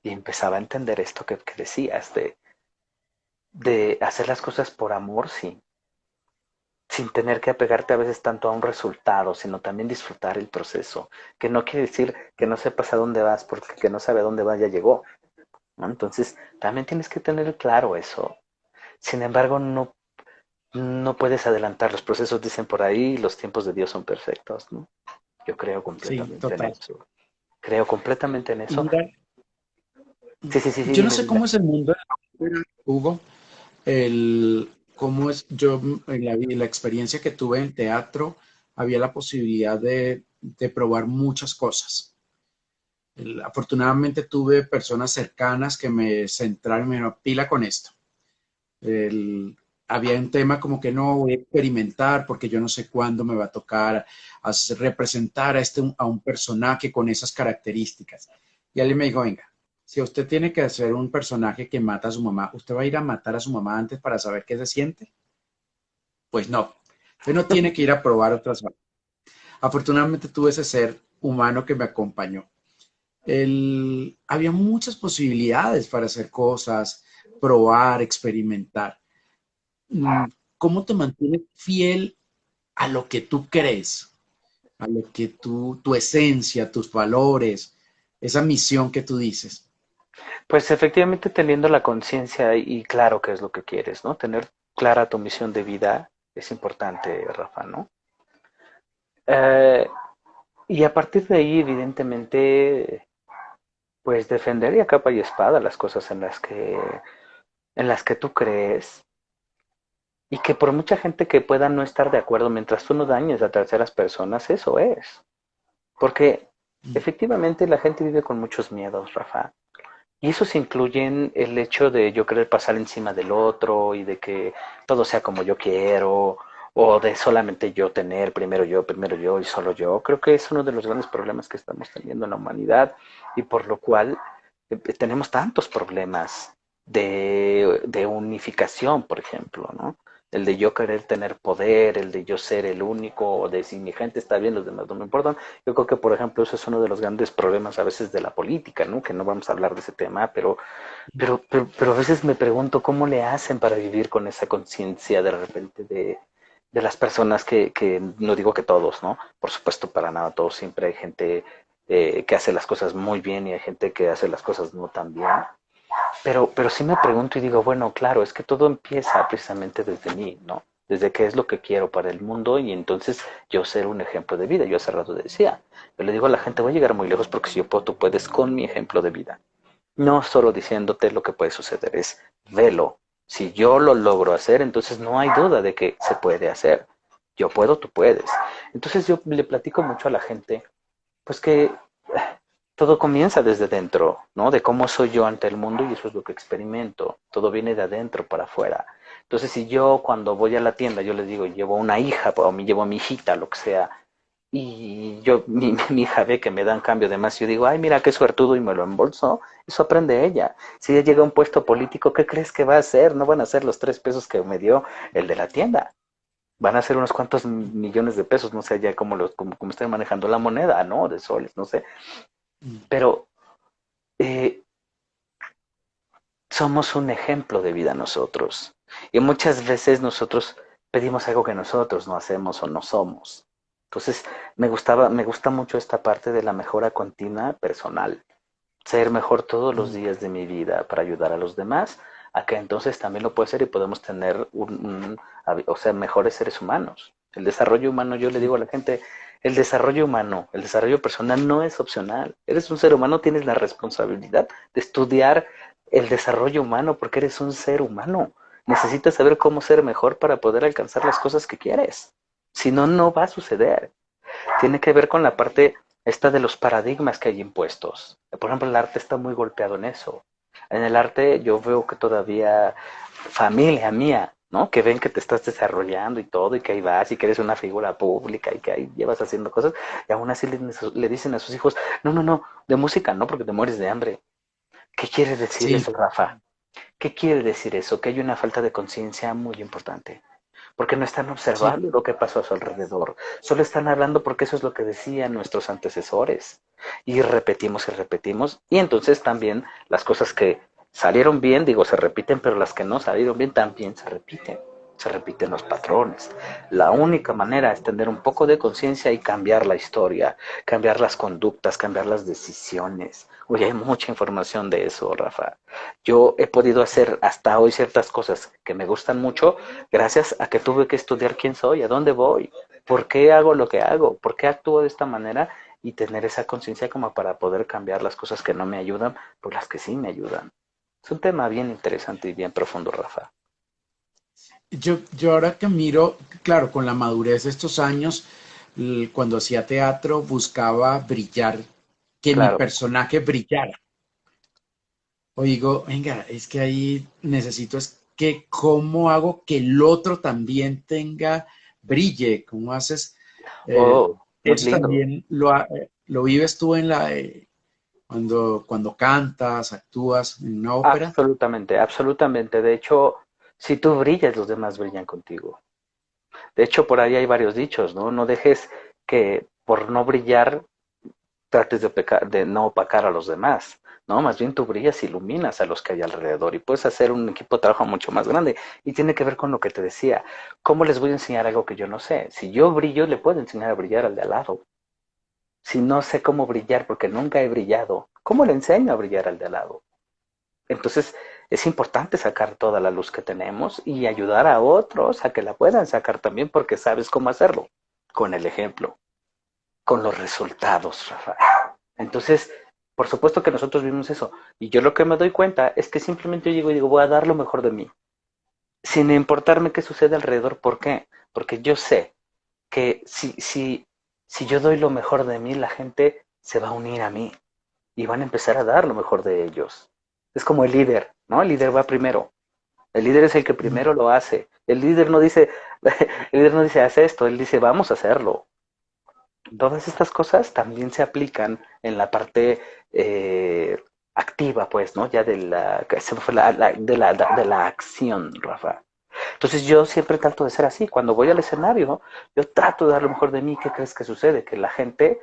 Y empezaba a entender esto que decías, de hacer las cosas por amor, sí, sin tener que apegarte a veces tanto a un resultado, sino también disfrutar el proceso, que no quiere decir que no sepas a dónde vas, porque que no sabe a dónde va ya llegó, ¿no? Entonces, también tienes que tener claro eso. Sin embargo, no puedes adelantar los procesos, dicen por ahí, los tiempos de Dios son perfectos, ¿no? Yo creo Sí, completamente en total. eso. Creo completamente en Y eso. mira, Sí, sí, sí, sí, yo no dime, sé dime. cómo es el mundo de la ópera, Hugo, cómo es, yo en la experiencia que tuve en teatro, había la posibilidad de probar muchas cosas. Afortunadamente tuve personas cercanas que me centraron, me dijeron, pila con esto. El- Había un tema como que no voy a experimentar porque yo no sé cuándo me va a tocar representar a un personaje con esas características. Y alguien me dijo, venga, si usted tiene que hacer un personaje que mata a su mamá, ¿usted va a ir a matar a su mamá antes para saber qué se siente? Pues no, usted no tiene que ir a probar otras cosas. Afortunadamente tuve ese ser humano que me acompañó. Había muchas posibilidades para hacer cosas, probar, experimentar. mm, ¿Cómo te mantienes fiel a lo que tú crees, a lo que tu esencia, tus valores, esa misión que tú dices? Pues efectivamente teniendo la conciencia y claro qué es lo que quieres, ¿no? Tener clara tu misión de vida es importante, Rafa, ¿no? Eh, y a partir de ahí, evidentemente, pues defender a capa y espada las cosas en las que tú crees y que por mucha gente que pueda no estar de acuerdo, mientras tú no dañes a terceras personas, eso es. Porque efectivamente la gente vive con muchos miedos, Rafa. Y eso se incluye en el hecho de yo querer pasar encima del otro y de que todo sea como yo quiero, o de solamente yo tener primero yo y solo yo. Creo que es uno de los grandes problemas que estamos teniendo en la humanidad y por lo cual tenemos tantos problemas de unificación, por ejemplo, ¿no? El de yo querer tener poder, el de yo ser el único, o de si mi gente está bien, los demás no me importan. Yo creo que, por ejemplo, eso es uno de los grandes problemas a veces de la política, ¿no? Que no vamos a hablar de ese tema, pero a veces me pregunto cómo le hacen para vivir con esa conciencia de repente de las personas que, no digo que todos, ¿no? Por supuesto, para nada todos, siempre hay gente que hace las cosas muy bien y hay gente que hace las cosas no tan bien. Pero sí me pregunto y digo, bueno, claro, es que todo empieza precisamente desde mí, ¿no? desde qué es lo que quiero para el mundo y entonces yo ser un ejemplo de vida. Yo hace rato decía, yo le digo a la gente, voy a llegar muy lejos porque si yo puedo, tú puedes con mi ejemplo de vida. No solo diciéndote lo que puede suceder, es velo. Si yo lo logro hacer, entonces no hay duda de que se puede hacer. Yo puedo, tú puedes. Entonces yo le platico mucho a la gente, pues que todo comienza desde dentro, ¿no? De cómo soy yo ante el mundo y eso es lo que experimento. Todo viene de adentro para afuera. Entonces, si yo cuando voy a la tienda, yo les digo, llevo una hija o me llevo a mi hijita, lo que sea, y yo, mi hija ve que me dan cambio de más, yo digo, ay, mira qué suertudo y me lo embolso, eso aprende ella. Si ella llega a un puesto político, ¿qué crees que va a hacer? No van a ser los 3 pesos que me dio el de la tienda. Van a ser unos cuantos millones de pesos, no sé ya cómo estén manejando la moneda, ¿no? De soles, no sé. Pero eh, somos un ejemplo de vida nosotros. Y muchas veces nosotros pedimos algo que nosotros no hacemos o no somos. Entonces, me gusta mucho esta parte de la mejora continua personal. Ser mejor todos los días de mi vida para ayudar a los demás, a que entonces también lo puede ser y podemos tener o sea, mejores seres humanos. El desarrollo humano, yo le digo a la gente, el desarrollo humano, el desarrollo personal no es opcional. Eres un ser humano, tienes la responsabilidad de estudiar el desarrollo humano porque eres un ser humano. Necesitas saber cómo ser mejor para poder alcanzar las cosas que quieres. Si no, no va a suceder. Tiene que ver con la parte esta de los paradigmas que hay impuestos. Por ejemplo, el arte está muy golpeado en eso. En el arte yo veo que todavía familia mía, ¿no? Que ven que te estás desarrollando y todo, y que ahí vas, y que eres una figura pública, y que ahí llevas haciendo cosas, y aún así le dicen a sus hijos, no, no, no, de música no, porque te mueres de hambre. ¿Qué quiere decir Sí, eso, Rafa? ¿Qué quiere decir eso? Que hay una falta de conciencia muy importante porque no están sí. observando lo que pasó a su alrededor. Solo están hablando porque eso es lo que decían nuestros antecesores. Y repetimos. Y entonces también las cosas que salieron bien, digo, se repiten, pero las que no salieron bien también se repiten. Se repiten los patrones. La única manera es tener un poco de conciencia y cambiar la historia, cambiar las conductas, cambiar las decisiones. Oye, hay mucha información de eso, Rafa. Yo he podido hacer hasta hoy ciertas cosas que me gustan mucho gracias a que tuve que estudiar quién soy, a dónde voy, por qué hago lo que hago, por qué actúo de esta manera y tener esa conciencia como para poder cambiar las cosas que no me ayudan por las que sí me ayudan. Es un tema bien interesante y bien profundo, Rafa. Yo ahora que miro, claro, con la madurez de estos años, cuando hacía teatro buscaba brillar, que mi Claro. personaje brillara. Oigo, venga, es que ahí necesito es que cómo hago que el otro también tenga, brille, cómo haces, eh, Oh, muy eso lindo. también lo vives tú en cuando cantas, actúas en una ópera. Absolutamente, absolutamente. De hecho, si tú brillas, los demás brillan contigo. De hecho, por ahí hay varios dichos, ¿no? No dejes que por no brillar trates de no opacar a los demás, ¿no? Más bien tú brillas, iluminas a los que hay alrededor y puedes hacer un equipo de trabajo mucho más grande. Y tiene que ver con lo que te decía. ¿Cómo les voy a enseñar algo que yo no sé? Si yo brillo, le puedo enseñar a brillar al de al lado. Si no sé cómo brillar porque nunca he brillado, ¿cómo le enseño a brillar al de al lado? Entonces, es importante sacar toda la luz que tenemos y ayudar a otros a que la puedan sacar también porque sabes cómo hacerlo. Con el ejemplo, con los resultados, Rafa. Entonces, por supuesto que nosotros vimos eso. Y yo lo que me doy cuenta es que simplemente yo llego y digo, voy a dar lo mejor de mí. Sin importarme qué sucede alrededor. ¿Por qué? Porque yo sé que si yo doy lo mejor de mí, la gente se va a unir a mí y van a empezar a dar lo mejor de ellos. Es como el líder, ¿no? El líder va primero. El líder es el que primero lo hace. El líder no dice, el líder no dice, haz esto, él dice, vamos a hacerlo. Todas estas cosas también se aplican en la parte activa, pues, ¿no? Ya de la acción, Rafa. Entonces yo siempre trato de ser así. Cuando voy al escenario, yo trato de dar lo mejor de mí. ¿Qué crees que sucede? Que la gente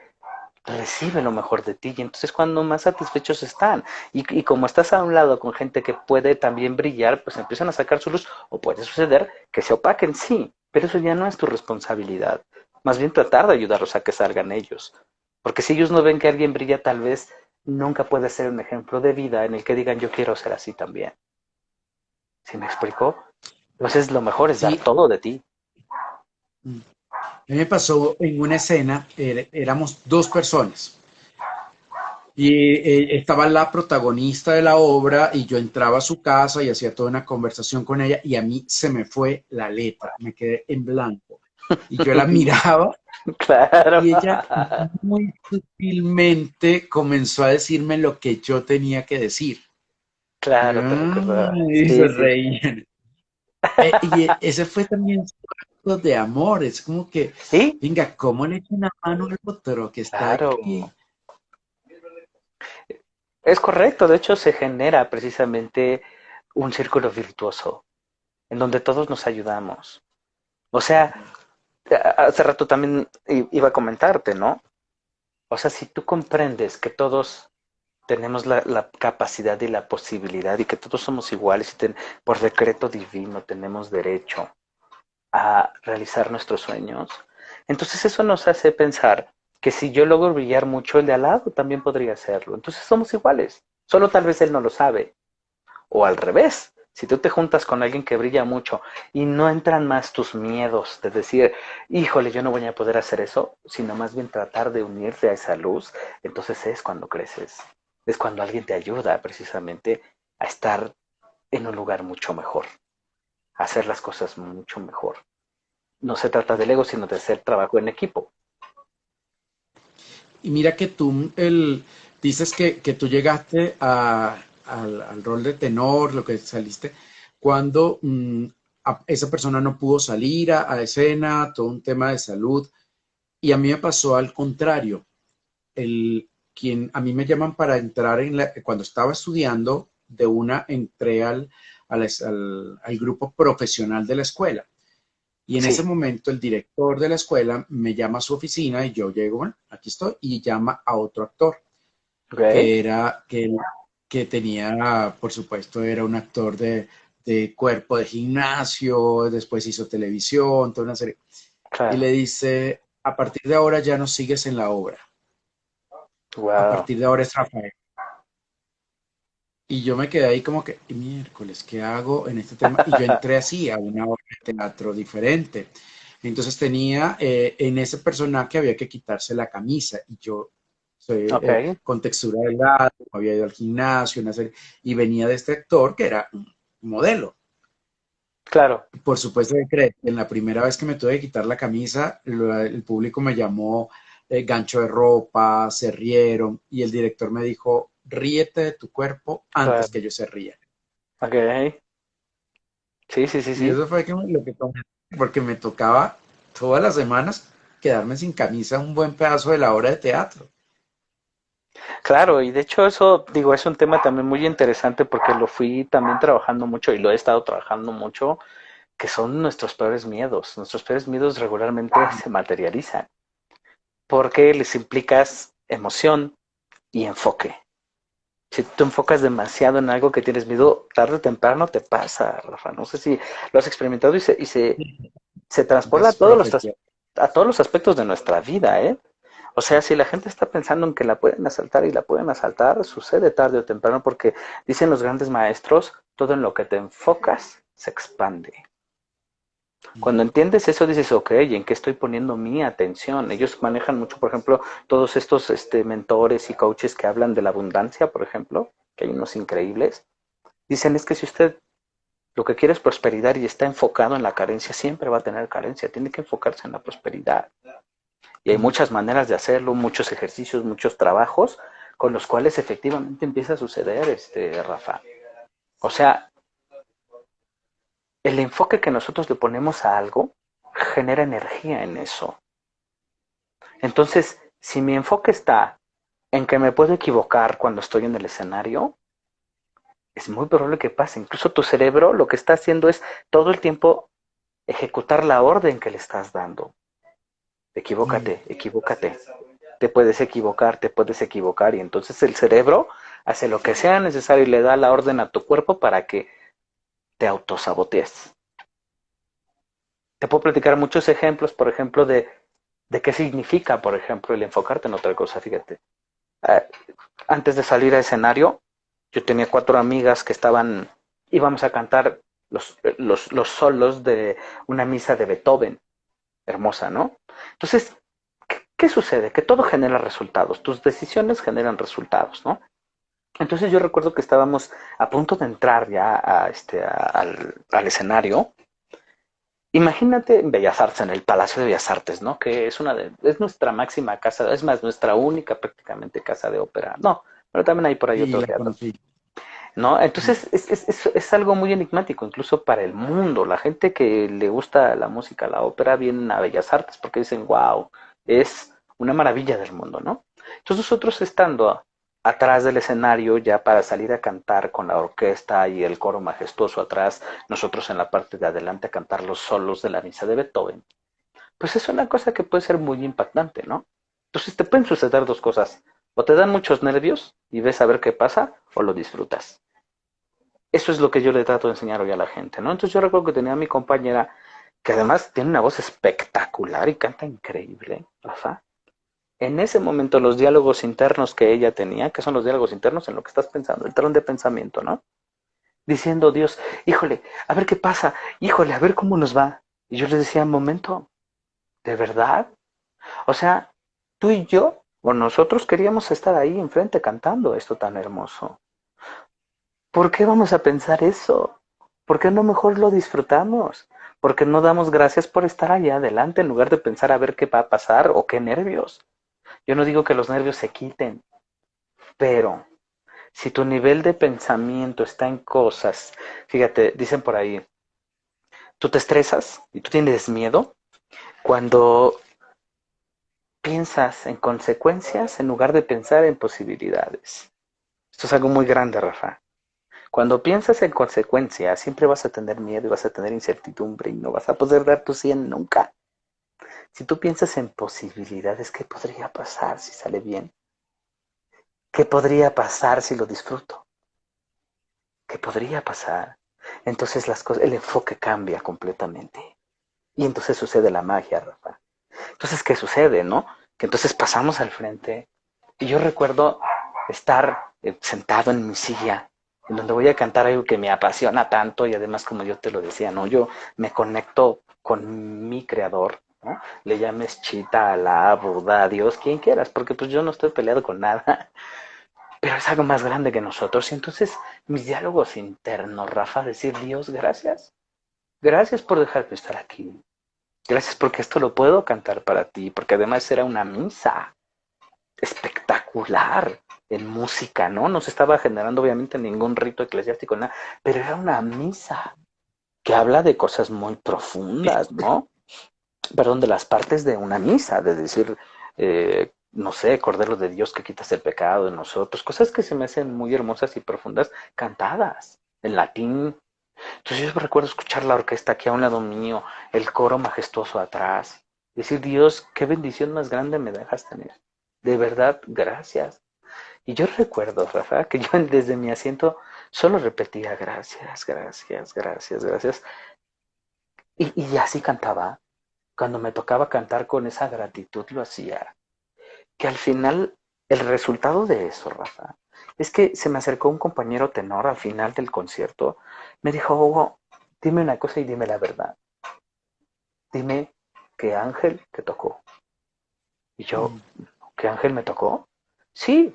recibe lo mejor de ti y entonces cuando más satisfechos están y como estás a un lado con gente que puede también brillar, pues empiezan a sacar su luz o puede suceder que se opaquen, sí, pero eso ya no es tu responsabilidad, más bien tratar de ayudarlos a que salgan ellos, porque si ellos no ven que alguien brilla, tal vez nunca puede ser un ejemplo de vida en el que digan yo quiero ser así también. ¿Sí me explicó? Entonces lo mejor es dar Sí, todo de ti. Mm. A mí me pasó en una escena, éramos dos personas y estaba la protagonista de la obra y yo entraba a su casa y hacía toda una conversación con ella y a mí se me fue la letra, me quedé en blanco y yo la miraba Claro, y ella muy sutilmente comenzó a decirme lo que yo tenía que decir. Y, claro, te recuerdo. y se Sí, sí, reían. Y ese fue también su acto de amor. Es como que, sí, venga, ¿cómo le echo una mano al otro que está claro. aquí? Es correcto, de hecho se genera precisamente un círculo virtuoso en donde todos nos ayudamos. O sea, hace rato también iba a comentarte, ¿no? O sea, si tú comprendes que todos tenemos la capacidad y la posibilidad y que todos somos iguales y por decreto divino tenemos derecho a realizar nuestros sueños, entonces eso nos hace pensar que si yo logro brillar mucho, el de al lado también podría hacerlo. Entonces somos iguales, solo tal vez él no lo sabe. O al revés, si tú te juntas con alguien que brilla mucho y no entran más tus miedos de decir, híjole, yo no voy a poder hacer eso, sino más bien tratar de unirte a esa luz, entonces es cuando creces. Es cuando alguien te ayuda precisamente a estar en un lugar mucho mejor, a hacer las cosas mucho mejor. No se trata del ego, sino de hacer trabajo en equipo. Y mira que tú dices que tú llegaste al rol de tenor, lo que saliste, cuando esa persona no pudo salir a escena, todo un tema de salud. Y a mí me pasó al contrario. A mí me llaman para entrar cuando estaba estudiando, de una entré al grupo profesional de la escuela. Y en ese Sí, momento el director de la escuela me llama a su oficina y yo llego, bueno, aquí estoy, y llama a otro actor, ok, que era, que tenía, por supuesto, era un actor de cuerpo de gimnasio, después hizo televisión, toda una serie. Y le claro. dice, a partir de ahora ya no sigues en la obra, a Wow. partir de ahora es Rafael. Y yo me quedé ahí como que, miércoles, ¿qué hago en este tema? Y yo entré así a una obra de teatro diferente. Entonces tenía, en ese personaje había que quitarse la camisa y yo soy Ok, con textura delgada, había ido al gimnasio, una serie, y venía de este actor que era un modelo. claro. Por supuesto que en la primera vez que me tuve que quitar la camisa, el público me llamó gancho de ropa, se rieron y el director me dijo, ríete de tu cuerpo antes que Claro. ellos se rían. Ok. Sí, sí, sí, Y sí. eso fue lo que tomé, porque me tocaba todas las semanas quedarme sin camisa un buen pedazo de la obra de teatro. Claro, y de hecho eso, digo, es un tema también muy interesante porque lo fui también trabajando mucho y lo he estado trabajando mucho, que son nuestros peores miedos. Nuestros peores miedos regularmente se materializan porque les implicas emoción y enfoque. Si tú te enfocas demasiado en algo que tienes miedo, tarde o temprano te pasa, Rafa. No sé si lo has experimentado se transpola Catástrofe. a todos los aspectos de nuestra vida, ¿eh? O sea, si la gente está pensando en que la pueden asaltar y la pueden asaltar, sucede tarde o temprano porque dicen los grandes maestros, todo en lo que te enfocas se expande. Cuando entiendes eso dices, ok, ¿en qué estoy poniendo mi atención? Ellos manejan mucho, por ejemplo, todos estos mentores y coaches que hablan de la abundancia, por ejemplo, que hay unos increíbles. Dicen, es que si usted lo que quiere es prosperidad y está enfocado en la carencia, siempre va a tener carencia, tiene que enfocarse en la prosperidad. Y hay muchas maneras de hacerlo, muchos ejercicios, muchos trabajos con los cuales efectivamente empieza a suceder, Rafa. O sea, el enfoque que nosotros le ponemos a algo genera energía en eso. Entonces, si mi enfoque está en que me puedo equivocar cuando estoy en el escenario, es muy probable que pase. Incluso tu cerebro lo que está haciendo es todo el tiempo ejecutar la orden que le estás dando. Equivócate, equivócate. Te puedes equivocar y entonces el cerebro hace lo que sea necesario y le da la orden a tu cuerpo para que te autosabotees. Te puedo platicar muchos ejemplos, por ejemplo, de qué significa, por ejemplo, el enfocarte en otra cosa. Fíjate, eh, antes de salir a escenario, yo tenía 4 amigas que íbamos a cantar los solos de una misa de Beethoven. hermosa, ¿no? Entonces, ¿qué sucede? Que todo genera resultados, tus decisiones generan resultados, ¿no? Entonces yo recuerdo que estábamos a punto de entrar ya al escenario. Imagínate en Bellas Artes, en el Palacio de Bellas Artes, ¿no? Que es nuestra máxima casa, es más, nuestra única prácticamente casa de ópera. No, pero también hay por ahí Sí, otro la teatro, conocí. ¿no? Entonces es algo muy enigmático, incluso para el mundo. La gente que le gusta la música, la ópera, vienen a Bellas Artes porque dicen, wow, es una maravilla del mundo, ¿no? Entonces nosotros estando atrás del escenario ya para salir a cantar con la orquesta y el coro majestuoso atrás, nosotros en la parte de adelante a cantar los solos de la misa de Beethoven, pues es una cosa que puede ser muy impactante, ¿no? Entonces te pueden suceder dos cosas, o te dan muchos nervios y ves a ver qué pasa, o lo disfrutas. Eso es lo que yo le trato de enseñar hoy a la gente, ¿no? Entonces yo recuerdo que tenía a mi compañera, que además tiene una voz espectacular y canta increíble, Rafa. En ese momento los diálogos internos que ella tenía, que son los diálogos internos en lo que estás pensando, el tren de pensamiento, ¿no? Diciendo, Dios, híjole, a ver qué pasa, híjole, a ver cómo nos va. Y yo le decía, momento, ¿de verdad? O sea, tú y yo, o nosotros queríamos estar ahí enfrente cantando esto tan hermoso. ¿Por qué vamos a pensar eso? ¿Por qué no mejor lo disfrutamos? ¿Por qué no damos gracias por estar allá adelante en lugar de pensar a ver qué va a pasar o qué nervios? Yo no digo que los nervios se quiten, pero si tu nivel de pensamiento está en cosas, fíjate, dicen por ahí, tú te estresas y tú tienes miedo cuando piensas en consecuencias en lugar de pensar en posibilidades. Esto es algo muy grande, Rafa. Cuando piensas en consecuencias, siempre vas a tener miedo y vas a tener incertidumbre y no vas a poder dar tu 100 nunca. Si tú piensas en posibilidades, ¿qué podría pasar si sale bien? ¿Qué podría pasar si lo disfruto? ¿Qué podría pasar? Entonces las cosas, el enfoque cambia completamente. Y entonces sucede la magia, Rafa. Entonces, ¿qué sucede, no? Que entonces pasamos al frente y yo recuerdo estar sentado en mi silla, en donde voy a cantar algo que me apasiona tanto y además, como yo te lo decía, ¿no? Yo me conecto con mi creador, ¿no? Le llames Chita, Alá, Buda, Dios, quien quieras, porque pues yo no estoy peleado con nada, pero es algo más grande que nosotros. Y entonces mis diálogos internos, Rafa, decir, Dios, gracias. Gracias por dejarme estar aquí. Gracias porque esto lo puedo cantar para ti, porque además era una misa espectacular en música, ¿no? No se estaba generando obviamente ningún rito eclesiástico, nada, pero era una misa que habla de cosas muy profundas, ¿no? Perdón, de las partes de una misa, de decir, no sé, Cordero de Dios que quitas el pecado de nosotros, cosas que se me hacen muy hermosas y profundas, cantadas en latín. Entonces yo recuerdo escuchar la orquesta aquí a un lado mío, el coro majestuoso atrás, decir, Dios, qué bendición más grande me dejas tener. De verdad, gracias. Y yo recuerdo, Rafa, que yo desde mi asiento solo repetía gracias, gracias, gracias, gracias. Y así cantaba. Cuando me tocaba cantar con esa gratitud lo hacía. Que al final, el resultado de eso, Rafa, es que se me acercó un compañero tenor al final del concierto. Me dijo, Hugo, dime una cosa y dime la verdad. Dime qué ángel te tocó. Y yo, Mm. ¿qué ángel me tocó? Sí,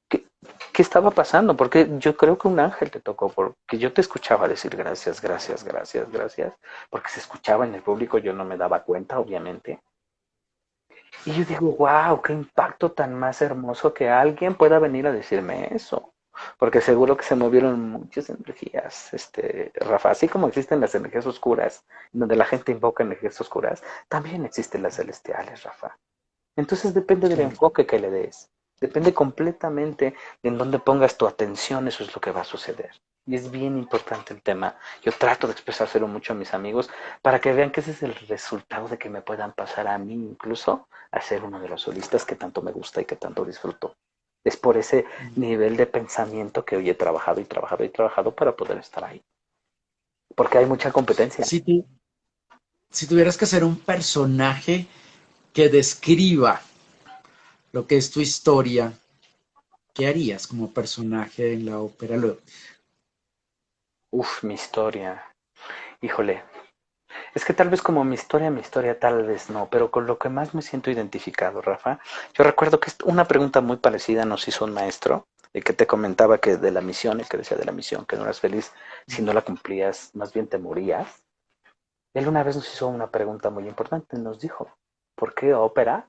¿qué, qué estaba pasando? Porque yo creo que un ángel te tocó, porque yo te escuchaba decir gracias, gracias, gracias, gracias, porque se escuchaba en el público, yo no me daba cuenta, obviamente. Y yo digo, wow, qué impacto tan más hermoso que alguien pueda venir a decirme eso. Porque seguro que se movieron muchas energías, Rafa, así como existen las energías oscuras, donde la gente invoca energías oscuras, también existen las celestiales, Rafa. Entonces depende del Claro. enfoque que le des. Depende completamente de en dónde pongas tu atención, eso es lo que va a suceder. Y es bien importante el tema. Yo trato de expresárselo mucho a mis amigos para que vean que ese es el resultado de que me puedan pasar a mí incluso a ser uno de los solistas que tanto me gusta y que tanto disfruto. Es por ese nivel de pensamiento que hoy he trabajado y trabajado y trabajado para poder estar ahí. Porque hay mucha competencia. Si, si tuvieras que hacer un personaje que describa lo que es tu historia, ¿qué harías como personaje en la ópera? Uf, mi historia. Híjole. Es que tal vez como mi historia tal vez no, pero con lo que más me siento identificado, Rafa, yo recuerdo que una pregunta muy parecida nos hizo un maestro, el que te comentaba que de la misión, el que decía de la misión, que no eras feliz si no la cumplías, más bien te morías. Él una vez nos hizo una pregunta muy importante, nos dijo, ¿por qué ópera?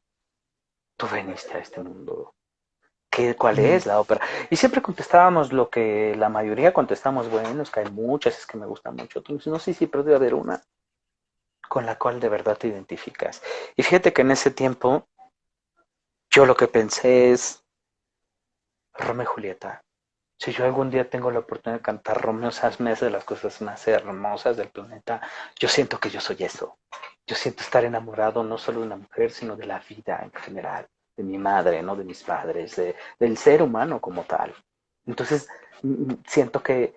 Tú viniste a este mundo. ¿Cuál Mm, es la ópera? Y siempre contestábamos lo que la mayoría contestamos, bueno, nos caen muchas, es que me gusta mucho. Entonces, no sé si pero debe haber una con la cual de verdad te identificas. Y fíjate que en ese tiempo yo lo que pensé es Romeo y Julieta. Si yo algún día tengo la oportunidad de cantar Romeo Sanz es de las cosas más hermosas del planeta, yo siento que yo soy eso. Yo siento estar enamorado no solo de una mujer, sino de la vida en general, de mi madre, no de mis padres, del ser humano como tal. Entonces, siento que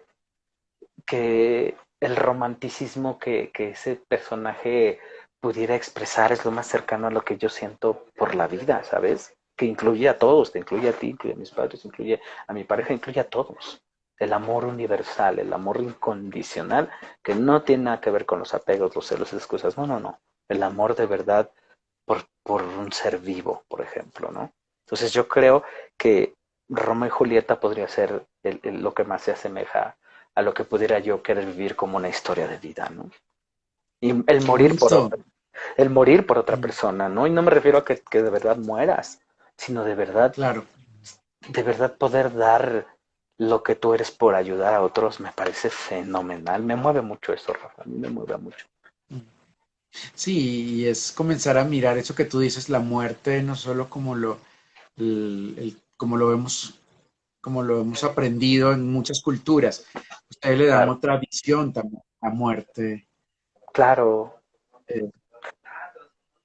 el romanticismo que ese personaje pudiera expresar es lo más cercano a lo que yo siento por la vida, ¿sabes? Que incluye a todos, te incluye a ti, incluye a mis padres, incluye a mi pareja, incluye a todos. El amor universal, el amor incondicional, que no tiene nada que ver con los apegos, los celos, esas cosas. No, no, no. El amor de verdad por un ser vivo, por ejemplo, ¿no? Entonces yo creo que Romeo y Julieta podría ser lo que más se asemeja a lo que pudiera yo querer vivir como una historia de vida, ¿no? Y qué bonito. el morir por otra Mm, persona, ¿no? Y no me refiero a que de verdad mueras, sino claro. de verdad poder dar lo que tú eres por ayudar a otros, me parece fenomenal. Me mueve mucho eso, Rafa, a mí me mueve mucho. Mm. Sí, y es comenzar a mirar eso que tú dices, la muerte, no solo como como como lo hemos aprendido en muchas culturas. Ustedes le dan Claro, otra visión también a la muerte. claro. Eh,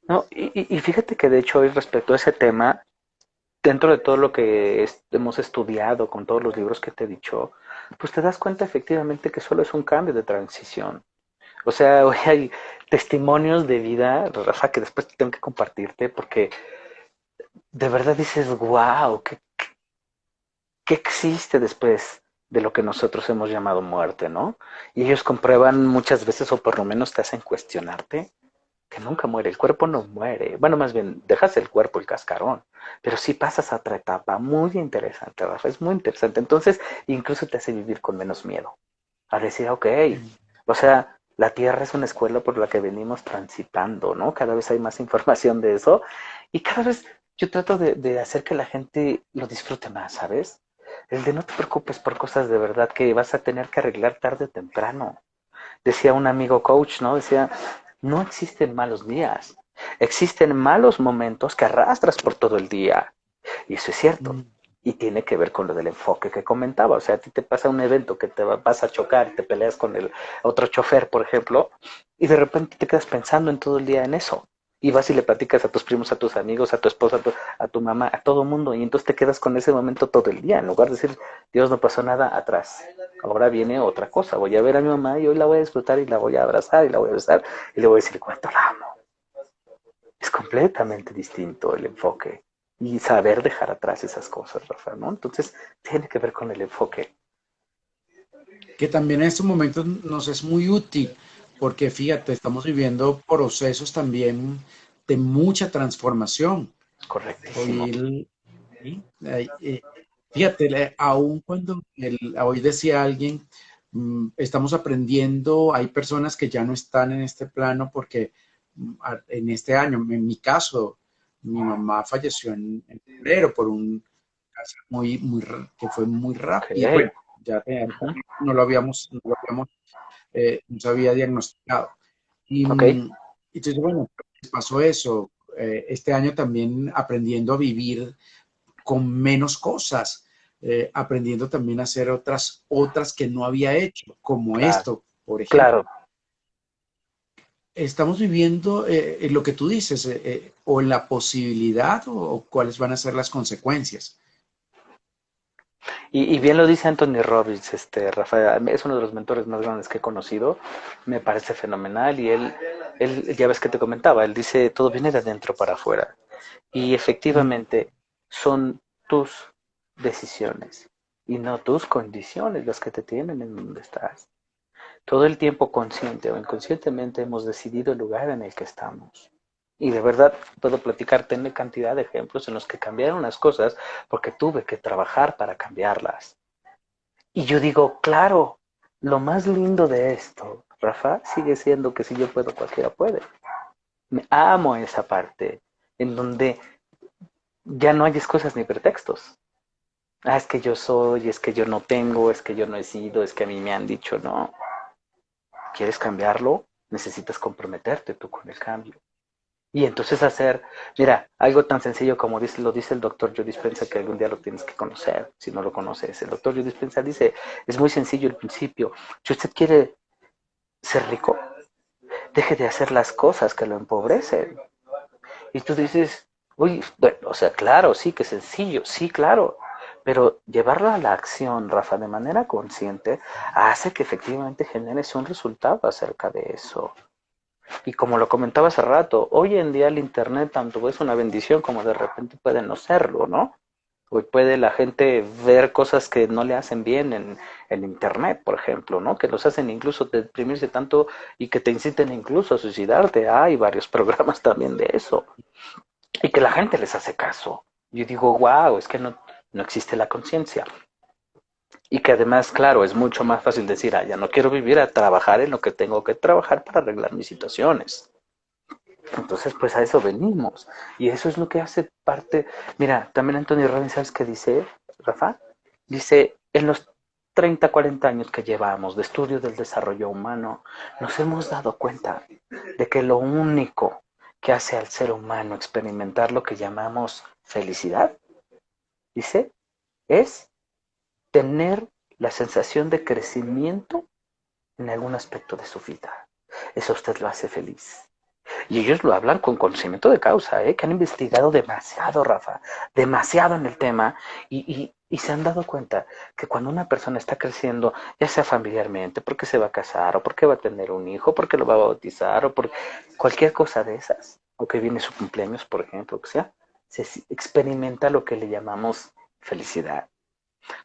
No, y fíjate que de hecho hoy respecto a ese tema, dentro de todo lo que hemos estudiado, con todos los libros que te he dicho, pues te das cuenta efectivamente que solo es un cambio de transición. O sea, hoy hay testimonios de vida, Rafa, que después tengo que compartirte porque de verdad dices, wow, ¿qué existe después de lo que nosotros hemos llamado muerte, ¿no? Y ellos comprueban muchas veces, o por lo menos te hacen cuestionarte, que nunca muere, el cuerpo no muere. Bueno, más bien, dejas el cuerpo, el cascarón, pero sí pasas a otra etapa muy interesante, Rafa, es muy interesante. Entonces, incluso te hace vivir con menos miedo. A decir, ok, mm, o sea, la Tierra es una escuela por la que venimos transitando, ¿no? Cada vez hay más información de eso y cada vez yo trato de hacer que la gente lo disfrute más, ¿sabes? El de no te preocupes por cosas de verdad que vas a tener que arreglar tarde o temprano. Decía un amigo coach, ¿no? Decía, no existen malos días, existen malos momentos que arrastras por todo el día. Y eso es cierto. mm. Y tiene que ver con lo del enfoque que comentaba. O sea, a ti te pasa un evento que vas a chocar, te peleas con el otro chofer, por ejemplo, y de repente te quedas pensando en todo el día en eso. Y vas y le platicas a tus primos, a tus amigos, a tu esposa, a tu mamá, a todo mundo. Y entonces te quedas con ese momento todo el día. En lugar de decir, Dios, no pasó nada atrás. Ahora viene otra cosa. Voy a ver a mi mamá y hoy la voy a disfrutar y la voy a abrazar y la voy a besar y le voy a decir cuánto la amo. Es completamente distinto el enfoque y saber dejar atrás esas cosas, Rafa, ¿no? Entonces, tiene que ver con el enfoque. Que también en estos momentos nos es muy útil, porque fíjate, estamos viviendo procesos también de mucha transformación. Correctísimo. Hoy, sí, fíjate, aún cuando hoy decía alguien, estamos aprendiendo, hay personas que ya no están en este plano porque en este año, en mi caso, mi mamá falleció en febrero por un cáncer que fue muy Ok. rápido. Bueno, ya Ujú. no se había diagnosticado. Y Ok. entonces, bueno, pues pasó eso. Este año también aprendiendo a vivir con menos cosas, aprendiendo también a hacer otras que no había hecho, como Claro. esto, por ejemplo. Claro. Estamos viviendo en lo que tú dices, o en la posibilidad o cuáles van a ser las consecuencias. Y bien lo dice Anthony Robbins, Rafael, es uno de los mentores más grandes que he conocido, me parece fenomenal y él, ya ves que te comentaba, él dice, todo viene de adentro para afuera. Y Mm, efectivamente son tus decisiones y no tus condiciones las que te tienen en donde estás. Todo el tiempo, consciente o inconscientemente, hemos decidido el lugar en el que estamos. Y de verdad puedo platicarte en cantidad de ejemplos en los que cambiaron las cosas porque tuve que trabajar para cambiarlas. Y yo digo, claro, lo más lindo de esto, Rafa, sigue siendo que si yo puedo, cualquiera puede. Me amo esa parte en donde ya no hay excusas ni pretextos. Ah, es que yo soy, es que yo no tengo, es que yo no he sido, es que a mí me han dicho no. ¿Quieres cambiarlo? Necesitas comprometerte tú con el cambio. Y entonces hacer, mira, algo tan sencillo como lo dice el doctor Joe Dispenza, que algún día lo tienes que conocer, si no lo conoces. El doctor Joe Dispenza dice, es muy sencillo el principio. Si usted quiere ser rico, deje de hacer las cosas que lo empobrecen. Y tú dices, uy, bueno, o sea, claro, sí, que sencillo, sí, claro. Pero llevarlo a la acción, Rafa, de manera consciente, hace que efectivamente generes un resultado acerca de eso. Y como lo comentaba hace rato, hoy en día el Internet tanto es una bendición como de repente puede no serlo, ¿no? Hoy puede la gente ver cosas que no le hacen bien en Internet, por ejemplo, ¿no? Que los hacen incluso deprimirse tanto y que te inciten incluso a suicidarte. Hay varios programas también de eso. Y que la gente les hace caso. Yo digo, wow, es que no existe la conciencia. Y que además, claro, es mucho más fácil decir, ah, ya no quiero vivir a trabajar en lo que tengo que trabajar para arreglar mis situaciones. Entonces, pues a eso venimos. Y eso es lo que hace parte. Mira, también Anthony Robbins, ¿sabes qué dice, Rafa? Dice, en los 30, 40 años que llevamos de estudio del desarrollo humano, nos hemos dado cuenta de que lo único que hace al ser humano experimentar lo que llamamos felicidad, dice, es tener la sensación de crecimiento en algún aspecto de su vida. Eso a usted lo hace feliz. Y ellos lo hablan con conocimiento de causa, que han investigado demasiado, Rafa, demasiado en el tema y se han dado cuenta que cuando una persona está creciendo, ya sea familiarmente, porque se va a casar, o porque va a tener un hijo, porque lo va a bautizar, o por cualquier cosa de esas, o que viene su cumpleaños, por ejemplo, o sea, se experimenta lo que le llamamos felicidad.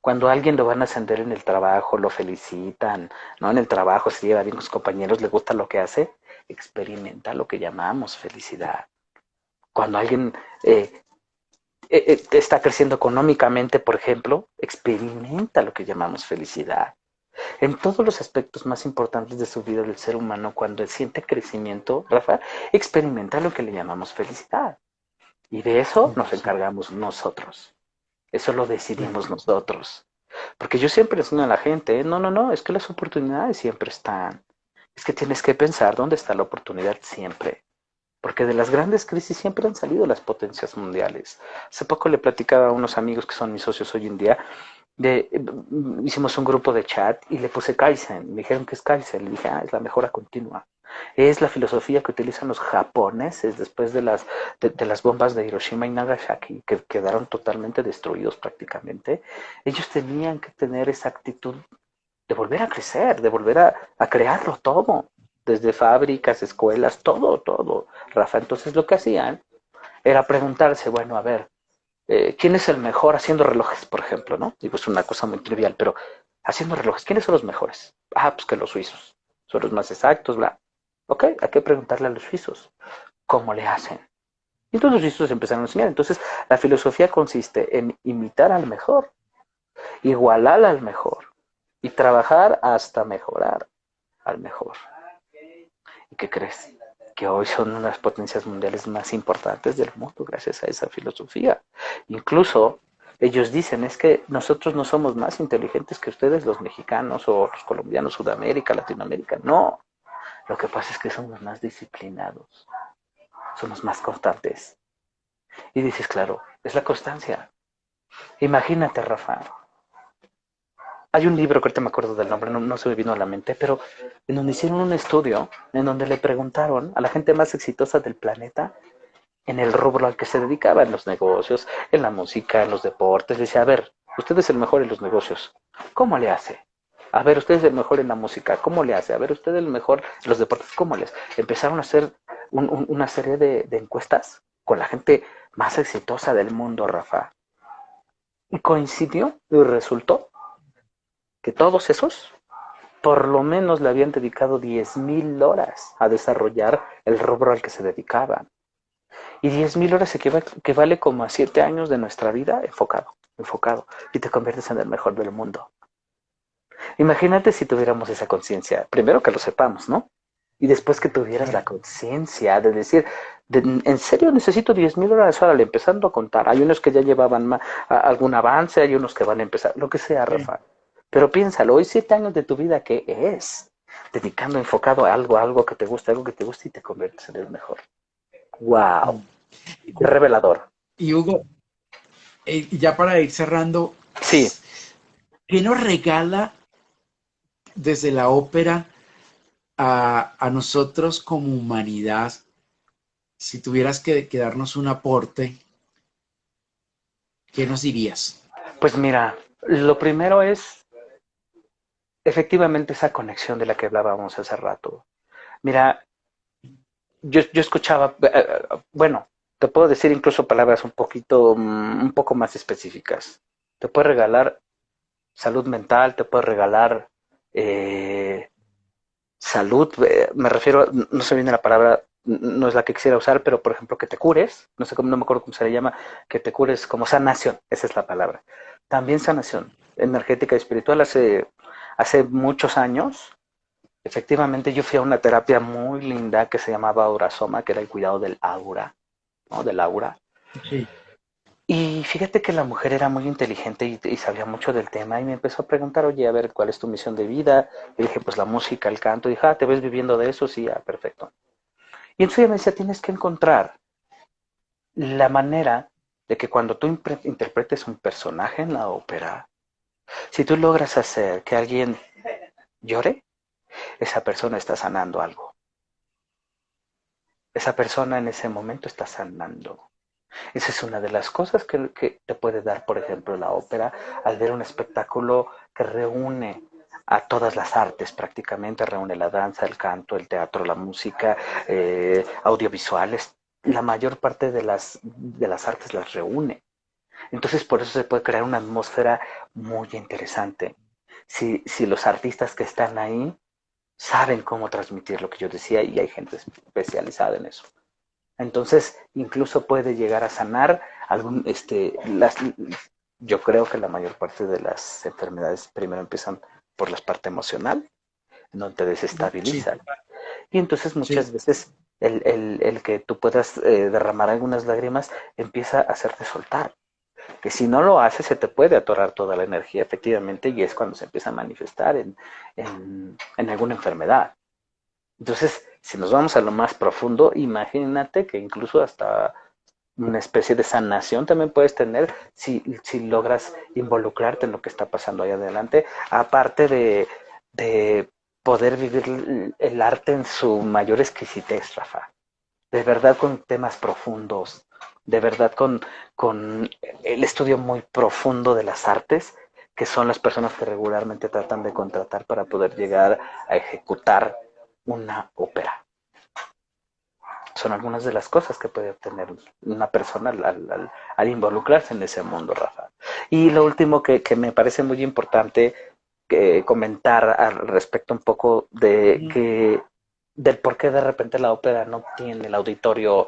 Cuando a alguien lo van a ascender en el trabajo, lo felicitan, ¿no? En el trabajo se lleva bien con sus compañeros, le gusta lo que hace, experimenta lo que llamamos felicidad. Cuando alguien está creciendo económicamente, por ejemplo, experimenta lo que llamamos felicidad. En todos los aspectos más importantes de su vida del ser humano, cuando siente crecimiento, Rafa, experimenta lo que le llamamos felicidad. Y de eso nos encargamos nosotros. Eso lo decidimos nosotros. Porque yo siempre enseño a la gente, no, es que las oportunidades siempre están. Es que tienes que pensar dónde está la oportunidad siempre. Porque de las grandes crisis siempre han salido las potencias mundiales. Hace poco le platicaba a unos amigos que son mis socios hoy en día, hicimos un grupo de chat y le puse Kaizen. Me dijeron que es Kaizen. Le dije, es la mejora continua. Es la filosofía que utilizan los japoneses después de las bombas de Hiroshima y Nagasaki, que quedaron totalmente destruidos prácticamente. Ellos tenían que tener esa actitud de volver a crecer, de volver a crearlo todo, desde fábricas, escuelas, todo, Rafa. Entonces lo que hacían era preguntarse, bueno, a ver, ¿quién es el mejor haciendo relojes, por ejemplo, no? Digo, es una cosa muy trivial, pero haciendo relojes, ¿quiénes son los mejores? Ah, pues que los suizos, son los más exactos, bla. Ok, hay que preguntarle a los suizos, ¿cómo le hacen? Y entonces los suizos empezaron a enseñar. Entonces, la filosofía consiste en imitar al mejor, igualar al mejor y trabajar hasta mejorar al mejor. ¿Y qué crees? Que hoy son una de las potencias mundiales más importantes del mundo gracias a esa filosofía. Incluso ellos dicen, es que nosotros no somos más inteligentes que ustedes los mexicanos o los colombianos, Sudamérica, Latinoamérica. No, lo que pasa es que somos más disciplinados, somos más constantes. Y dices, claro, es la constancia. Imagínate, Rafa, hay un libro que ahorita me acuerdo del nombre, no se me vino a la mente, pero en donde hicieron un estudio en donde le preguntaron a la gente más exitosa del planeta en el rubro al que se dedicaba, en los negocios, en la música, en los deportes. Decía, a ver, usted es el mejor en los negocios, ¿cómo le hace? A ver, usted es el mejor en la música, ¿cómo le hace? A ver, usted es el mejor en los deportes, ¿cómo le hace? Empezaron a hacer una serie de encuestas con la gente más exitosa del mundo, Rafa. Y coincidió y resultó que todos esos por lo menos le habían dedicado 10,000 horas a desarrollar el rubro al que se dedicaban. Y 10,000 horas equivale como a 7 años de nuestra vida enfocado, y te conviertes en el mejor del mundo. Imagínate si tuviéramos esa conciencia, primero que lo sepamos, ¿no? Y después que tuvieras la conciencia de decir, en serio necesito 10,000 horas, órale, empezando a contar. Hay unos que ya llevaban algún avance, hay unos que van a empezar, lo que sea, Rafa. Pero piénsalo, hoy 7 años de tu vida, ¿qué es? Dedicando, enfocado a algo que te gusta, y te conviertes en el mejor. ¡Wow! Qué revelador. Y Hugo, ya para ir cerrando, Sí. ¿qué nos regala desde la ópera a nosotros como humanidad? Si tuvieras que darnos un aporte, ¿qué nos dirías? Pues mira, lo primero es efectivamente esa conexión de la que hablábamos hace rato. Mira, yo escuchaba, bueno, te puedo decir incluso palabras un poco más específicas. Te puede regalar salud mental, te puede regalar salud, me refiero, no se viene la palabra, no es la que quisiera usar, pero por ejemplo que te cures, no sé cómo, no me acuerdo cómo se le llama, que te cures como sanación, esa es la palabra. También sanación energética y espiritual. Hace muchos años, efectivamente yo fui a una terapia muy linda que se llamaba Aurasoma, que era el cuidado del aura, ¿no? Del aura. Sí. Y fíjate que la mujer era muy inteligente y sabía mucho del tema y me empezó a preguntar, oye, a ver, ¿cuál es tu misión de vida? Y dije, pues la música, el canto. Y dije, ¿te ves viviendo de eso? Sí, perfecto. Y entonces ella me decía, tienes que encontrar la manera de que cuando tú interpretes un personaje en la ópera, si tú logras hacer que alguien llore, esa persona está sanando algo. Esa persona en ese momento está sanando. Esa es una de las cosas que te puede dar, por ejemplo, la ópera, al ver un espectáculo que reúne a todas las artes prácticamente, reúne la danza, el canto, el teatro, la música, audiovisuales, la mayor parte de las artes las reúne. Entonces por eso se puede crear una atmósfera muy interesante. Si los artistas que están ahí saben cómo transmitir lo que yo decía y hay gente especializada en eso. Entonces, incluso puede llegar a sanar yo creo que la mayor parte de las enfermedades primero empiezan por la parte emocional, donde te desestabilizan. Sí. Y entonces muchas Sí. veces el que tú puedas derramar algunas lágrimas empieza a hacerte soltar. Que si no lo haces se te puede atorar toda la energía efectivamente y es cuando se empieza a manifestar en alguna enfermedad. Entonces, si nos vamos a lo más profundo, imagínate que incluso hasta una especie de sanación también puedes tener si logras involucrarte en lo que está pasando ahí adelante, aparte de poder vivir el arte en su mayor exquisitez, Rafa. De verdad con temas profundos, de verdad con el estudio muy profundo de las artes, que son las personas que regularmente tratan de contratar para poder llegar a ejecutar una ópera. Son algunas de las cosas que puede obtener una persona al involucrarse en ese mundo, Rafa. Y lo último que me parece muy importante comentar al respecto un poco del por qué de repente la ópera no tiene el auditorio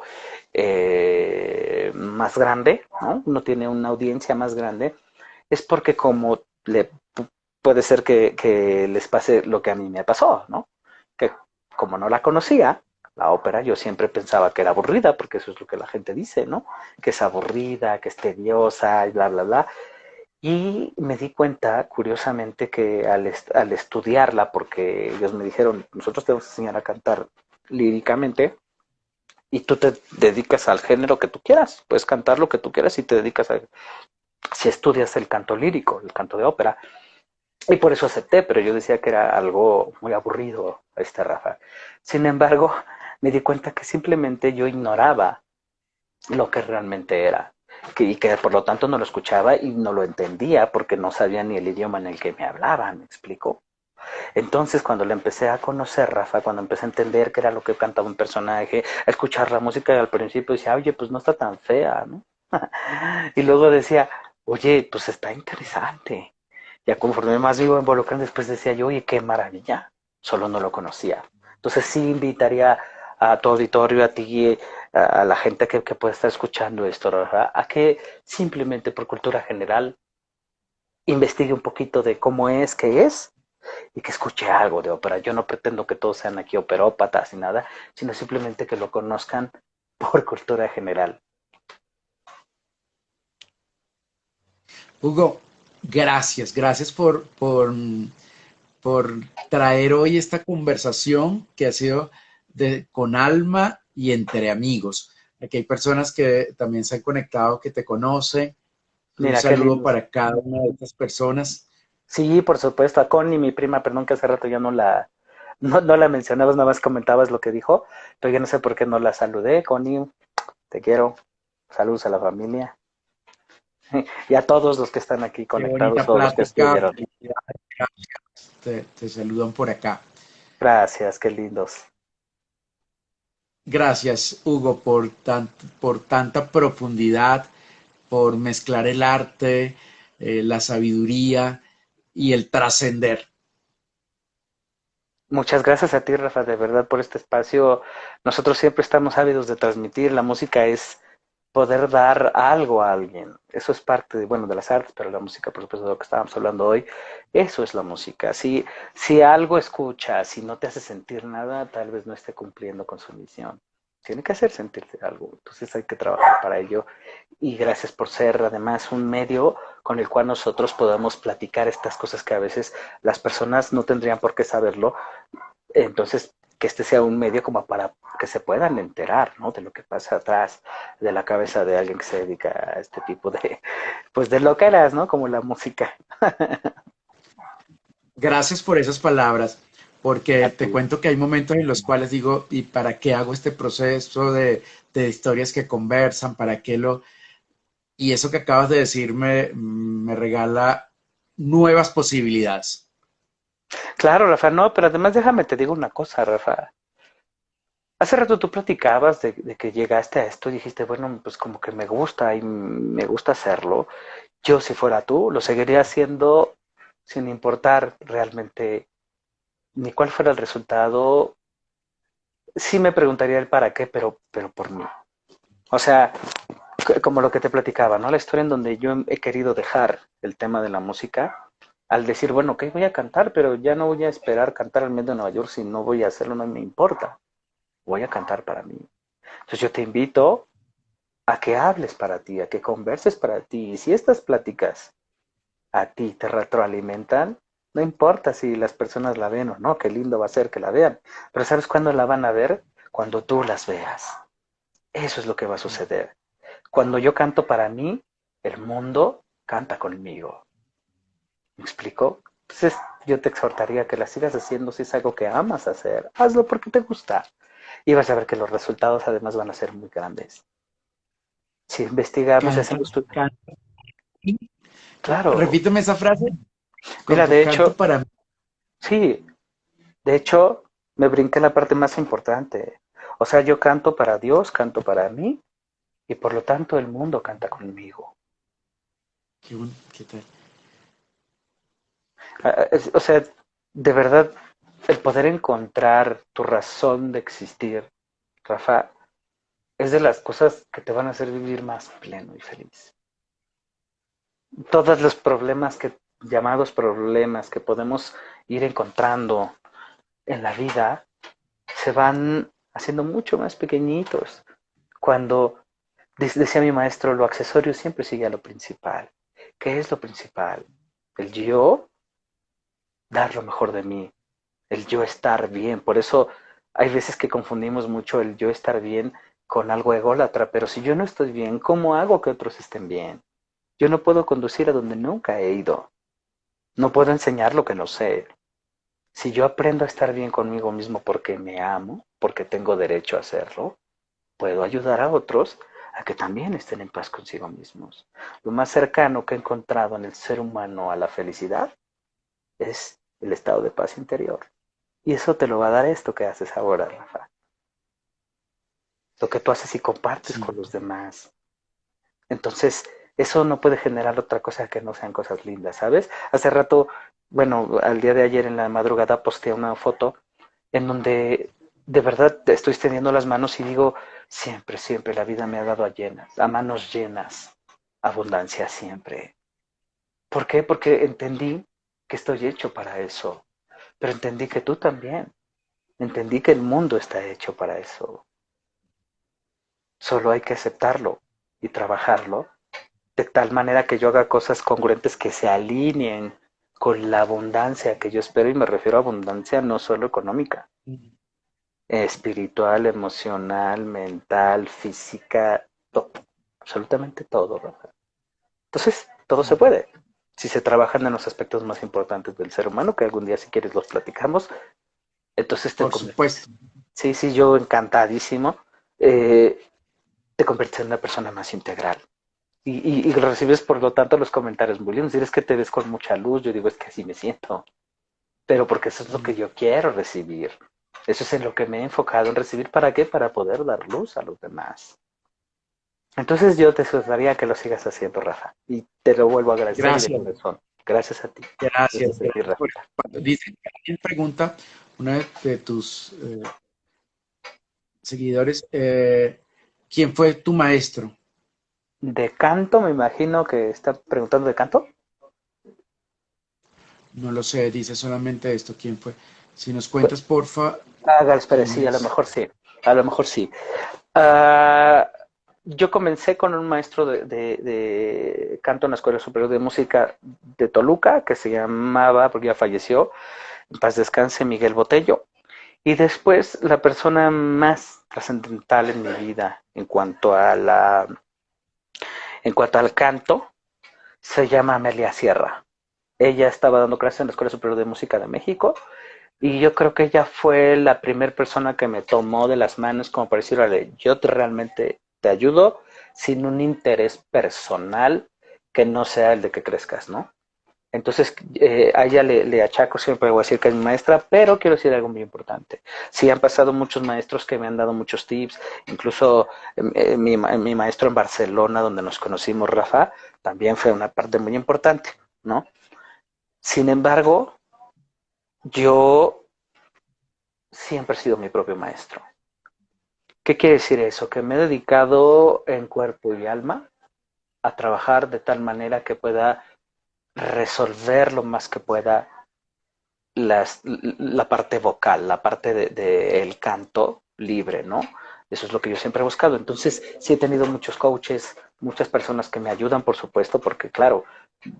más grande, ¿no? No tiene una audiencia más grande, es porque como puede ser que les pase lo que a mí me pasó, ¿no? Que como no la conocía, la ópera, yo siempre pensaba que era aburrida, porque eso es lo que la gente dice, ¿no? Que es aburrida, que es tediosa y bla, bla, bla. Y me di cuenta, curiosamente, que al estudiarla, porque ellos me dijeron, nosotros te vamos a enseñar a cantar líricamente y tú te dedicas al género que tú quieras, puedes cantar lo que tú quieras y te dedicas si estudias el canto lírico, el canto de ópera. Y por eso acepté, pero yo decía que era algo muy aburrido, Rafa. Sin embargo, me di cuenta que simplemente yo ignoraba lo que realmente era. Y que por lo tanto no lo escuchaba y no lo entendía porque no sabía ni el idioma en el que me hablaban, ¿me explico? Entonces cuando le empecé a conocer, Rafa, cuando empecé a entender qué era lo que cantaba un personaje, a escuchar la música, al principio decía, oye, pues no está tan fea, ¿no? Y luego decía, oye, pues está interesante. Ya conforme más me iba involucrando, después decía yo, oye, qué maravilla, solo no lo conocía. Entonces sí invitaría a tu auditorio, a ti, a la gente que puede estar escuchando esto, ¿verdad? A que simplemente por cultura general investigue un poquito de cómo es, qué es, y que escuche algo de ópera. Yo no pretendo que todos sean aquí operópatas ni nada, sino simplemente que lo conozcan por cultura general. Hugo, gracias, gracias por traer hoy esta conversación que ha sido con alma y entre amigos. Aquí hay personas que también se han conectado, que te conocen. Un Mira, qué saludo lindo. para cada una de estas personas. Sí, por supuesto, a Connie, mi prima, perdón que hace rato ya no la mencionabas, nada más comentabas lo que dijo, pero ya no sé por qué no la saludé. Connie, te quiero. Saludos a la familia y a todos los que están aquí Qué conectados, bonita todos los que plática. estuvieron. Te saludan por acá. Gracias, qué lindos. Gracias, Hugo, por tanta profundidad, por mezclar el arte, la sabiduría y el trascender. Muchas gracias a ti, Rafa, de verdad, por este espacio. Nosotros siempre estamos ávidos de transmitir. La música es poder dar algo a alguien. Eso es parte de, bueno, de las artes, pero la música, por supuesto, de lo que estábamos hablando hoy, eso es la música. Si algo escucha, si no te hace sentir nada, tal vez no esté cumpliendo con su misión. Tiene que hacer sentirte algo. Entonces hay que trabajar para ello. Y gracias por ser, además, un medio con el cual nosotros podamos platicar estas cosas que a veces las personas no tendrían por qué saberlo. Entonces, que este sea un medio como para que se puedan enterar, ¿no? De lo que pasa atrás de la cabeza de alguien que se dedica a este tipo de, pues de loqueras, ¿no? Como la música. Gracias por esas palabras, porque A te ti. cuento que hay momentos en los cuales digo, ¿y para qué hago este proceso de historias que conversan? ¿Para qué lo...? Y eso que acabas de decir me regala nuevas posibilidades. Claro, Rafa, no, pero además déjame te digo una cosa, Rafa. Hace rato tú platicabas de que llegaste a esto y dijiste, bueno, pues como que me gusta y me gusta hacerlo. Yo, si fuera tú, lo seguiría haciendo sin importar realmente ni cuál fuera el resultado. Sí me preguntaría el para qué, pero por mí. O sea, como lo que te platicaba, ¿no? La historia en donde yo he querido dejar el tema de la música, al decir, bueno, ok, voy a cantar, pero ya no voy a esperar cantar al medio de Nueva York si no voy a hacerlo, no me importa. Voy a cantar para mí. Entonces yo te invito a que hables para ti, a que converses para ti. Y si estas pláticas a ti te retroalimentan, no importa si las personas la ven o no, qué lindo va a ser que la vean. Pero ¿sabes cuándo la van a ver? Cuando tú las veas. Eso es lo que va a suceder. Cuando yo canto para mí, el mundo canta conmigo. ¿Me explico? Entonces yo te exhortaría a que la sigas haciendo si es algo que amas hacer. Hazlo porque te gusta. Y vas a ver que los resultados además van a ser muy grandes. Si investigamos y Canta, hacemos tu... canta. Claro. Repíteme esa frase. Mira, de Canto hecho, para mí. sí, de hecho, me brinqué la parte más importante. O sea, yo canto para Dios, canto para mí, y por lo tanto el mundo canta conmigo. ¿Qué tal? O sea, de verdad, el poder encontrar tu razón de existir, Rafa, es de las cosas que te van a hacer vivir más pleno y feliz. Todos los problemas llamados problemas que podemos ir encontrando en la vida, se van haciendo mucho más pequeñitos. Cuando decía mi maestro, lo accesorio siempre sigue a lo principal. ¿Qué es lo principal? El yo dar lo mejor de mí, el yo estar bien. Por eso hay veces que confundimos mucho el yo estar bien con algo ególatra, pero si yo no estoy bien, ¿cómo hago que otros estén bien? Yo no puedo conducir a donde nunca he ido. No puedo enseñar lo que no sé. Si yo aprendo a estar bien conmigo mismo porque me amo, porque tengo derecho a hacerlo, puedo ayudar a otros a que también estén en paz consigo mismos. Lo más cercano que he encontrado en el ser humano a la felicidad es el estado de paz interior. Y eso te lo va a dar esto que haces ahora, Rafa. Lo que tú haces y compartes Sí. con los demás. Entonces, eso no puede generar otra cosa que no sean cosas lindas, ¿sabes? Hace rato, bueno, al día de ayer en la madrugada posteé una foto en donde de verdad estoy extendiendo las manos y digo, siempre, siempre la vida me ha dado a manos llenas, abundancia siempre. ¿Por qué? Porque entendí que estoy hecho para eso, pero entendí que tú también, entendí que el mundo está hecho para eso. Solo hay que aceptarlo y trabajarlo de tal manera que yo haga cosas congruentes que se alineen con la abundancia que yo espero, y me refiero a abundancia no solo económica, espiritual, emocional, mental, física, todo, absolutamente todo, ¿verdad? Entonces, todo se puede. Si se trabajan en los aspectos más importantes del ser humano, que algún día si quieres los platicamos, entonces Por supuesto. sí, sí, yo encantadísimo, eh, te conviertes en una persona más integral. Y recibes, por lo tanto, los comentarios muy lindos. Es que te ves con mucha luz. Yo digo, es que así me siento. Pero porque eso es lo que yo quiero recibir. Eso es en lo que me he enfocado en recibir. ¿Para qué? Para poder dar luz a los demás. Entonces yo te sugería que lo sigas haciendo, Rafa. Y te lo vuelvo a agradecer y de Gracias, corazón. Gracias a ti. gracias. Gracias a ti, Rafita. Dice, alguien pregunta, una de tus seguidores, ¿quién fue tu maestro? De canto, me imagino que está preguntando de canto. No lo sé, dice solamente esto, ¿quién fue? Si nos cuentas, porfa, Espera, quién sí, a lo es. mejor sí. A lo mejor sí. Ah, yo comencé con un maestro de canto en la Escuela Superior de Música de Toluca, que se llamaba, porque ya falleció, en paz descanse, Miguel Botello. Y después la persona más trascendental en mi vida en cuanto al canto se llama Amelia Sierra. Ella estaba dando clases en la Escuela Superior de Música de México, y yo creo que ella fue la primera persona que me tomó de las manos como para decirle, realmente te ayudo sin un interés personal que no sea el de que crezcas, ¿no? Entonces, a ella le achaco, siempre voy a decir que es mi maestra, pero quiero decir algo muy importante. Sí, han pasado muchos maestros que me han dado muchos tips, incluso mi maestro en Barcelona, donde nos conocimos, Rafa, también fue una parte muy importante, ¿no? Sin embargo, yo siempre he sido mi propio maestro. ¿Qué quiere decir eso? Que me he dedicado en cuerpo y alma a trabajar de tal manera que pueda resolver lo más que pueda la parte vocal, la parte del canto libre, ¿no? Eso es lo que yo siempre he buscado. Entonces, sí he tenido muchos coaches, muchas personas que me ayudan, por supuesto, porque claro,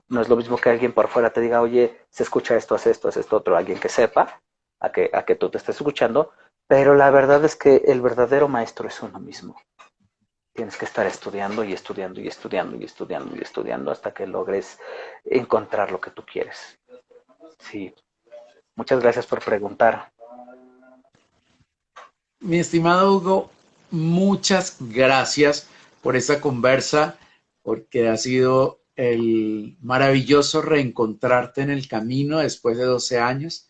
no es lo mismo que alguien por fuera te diga, oye, se escucha esto, hace esto otro, alguien que sepa, a que tú te estés escuchando, pero la verdad es que el verdadero maestro es uno mismo. Tienes que estar estudiando y estudiando y estudiando y estudiando y estudiando hasta que logres encontrar lo que tú quieres. Sí, muchas gracias por preguntar. Mi estimado Hugo, muchas gracias por esta conversa, porque ha sido el maravilloso reencontrarte en el camino después de 12 años.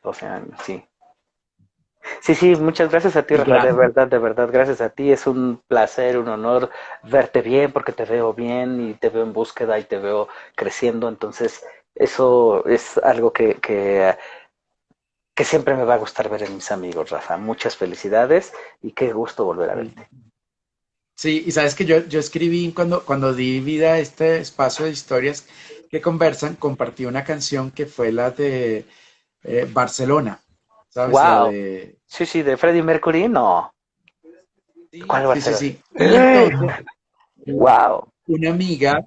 12 años, sí. Sí, sí, muchas gracias a ti, Y Rafa, gracias. de verdad, gracias a ti. Es un placer, un honor verte bien porque te veo bien y te veo en búsqueda y te veo creciendo. Entonces, eso es algo que siempre me va a gustar ver en mis amigos, Rafa. Muchas felicidades y qué gusto volver a verte. Sí, y sabes que yo escribí cuando di vida a este espacio de historias que conversan, compartí una canción que fue la de Barcelona, ¿sabes? La Wow. de... Sí, sí, de Freddie Mercury, no. Sí, ¿Cuál va a sí, sí, ser? sí. Y entonces Wow. una amiga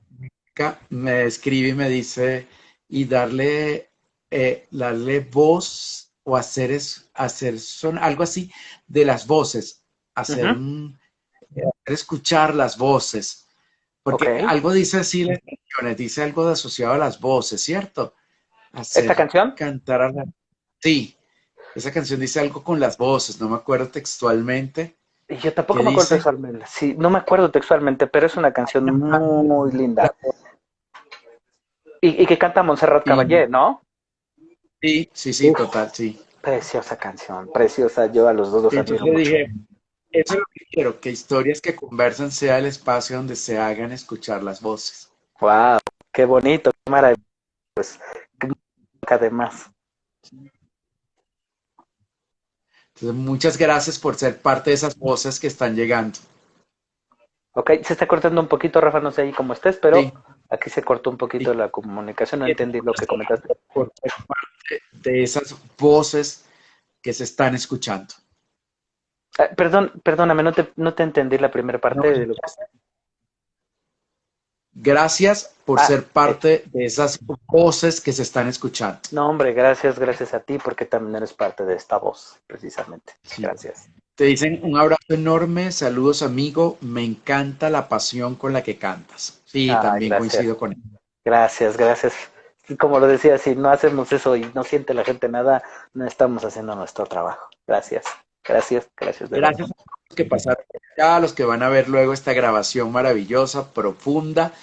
me escribe y me dice, y darle voz o hacer son algo así de las voces, hacer Ujú. un, hacer escuchar las voces, Ok. porque algo dice así las canciones, dice algo de asociado a las voces, ¿cierto? ¿Esta Hacer canción? cantar a la... Sí, esa canción dice algo con las voces, no me acuerdo textualmente Y yo qué tampoco me acuerdo dice. textualmente. Sí, no me acuerdo textualmente, pero es una canción muy linda. Y que canta Montserrat Y Caballé, ¿no? sí, sí, sí, Uf, total, sí. preciosa canción, preciosa. Yo a los dos los Y entonces admiro le mucho. dije, eso es lo que quiero, que historias que conversan sea el espacio donde se hagan escuchar las voces. Wow, qué bonito, qué maravilloso, pues, qué además. Entonces, muchas gracias por ser parte de esas voces que están llegando. Ok, se está cortando un poquito, Rafa, no sé ahí cómo estés, pero Sí, aquí se cortó un y poquito la comunicación, no entendí lo que comentaste. por ser parte de esas voces que se están escuchando. Perdón, perdóname, no te entendí la primera No, parte de lo que... gracias por Ah, ser parte de esas voces que se están escuchando. no, hombre, gracias, gracias a ti, porque también eres parte de esta voz, precisamente. Sí. Gracias. Te dicen un abrazo enorme, saludos amigo, me encanta la pasión con la que cantas. Sí, Ay, también gracias, coincido con él. gracias, gracias. Como lo decía, si no hacemos eso y no siente la gente nada, no estamos haciendo nuestro trabajo. Gracias, gracias, gracias de verdad. Gracias a todos los que pasaron por acá, a los que van a ver luego esta grabación maravillosa, profunda,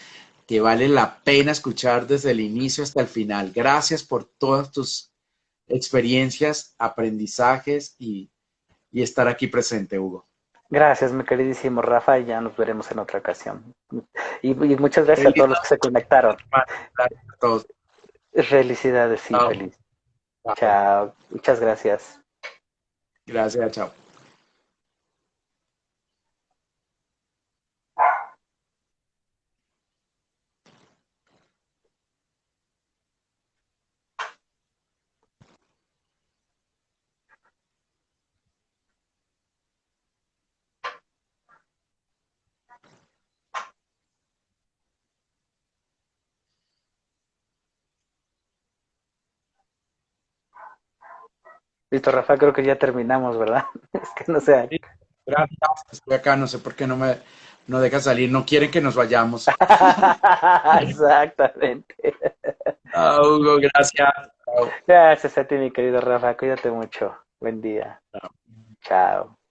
que vale la pena escuchar desde el inicio hasta el final. Gracias por todas tus experiencias, aprendizajes y estar aquí presente, Hugo. Gracias, mi queridísimo Rafa, y ya nos veremos en otra ocasión. Y muchas gracias a Feliz todos los que se conectaron. semana. Gracias a todos. Felicidades, sí, Chao. feliz. Chao. Chao, muchas gracias. Gracias, chao. Listo, Rafa, creo que ya terminamos, ¿verdad? Es que no sé. Sí, gracias. Estoy acá, no sé por qué no deja salir, no quieren que nos vayamos. Exactamente. Chao, Hugo, gracias. Chao. Gracias a ti, mi querido Rafa. Cuídate mucho. Buen día. Chao. Chao.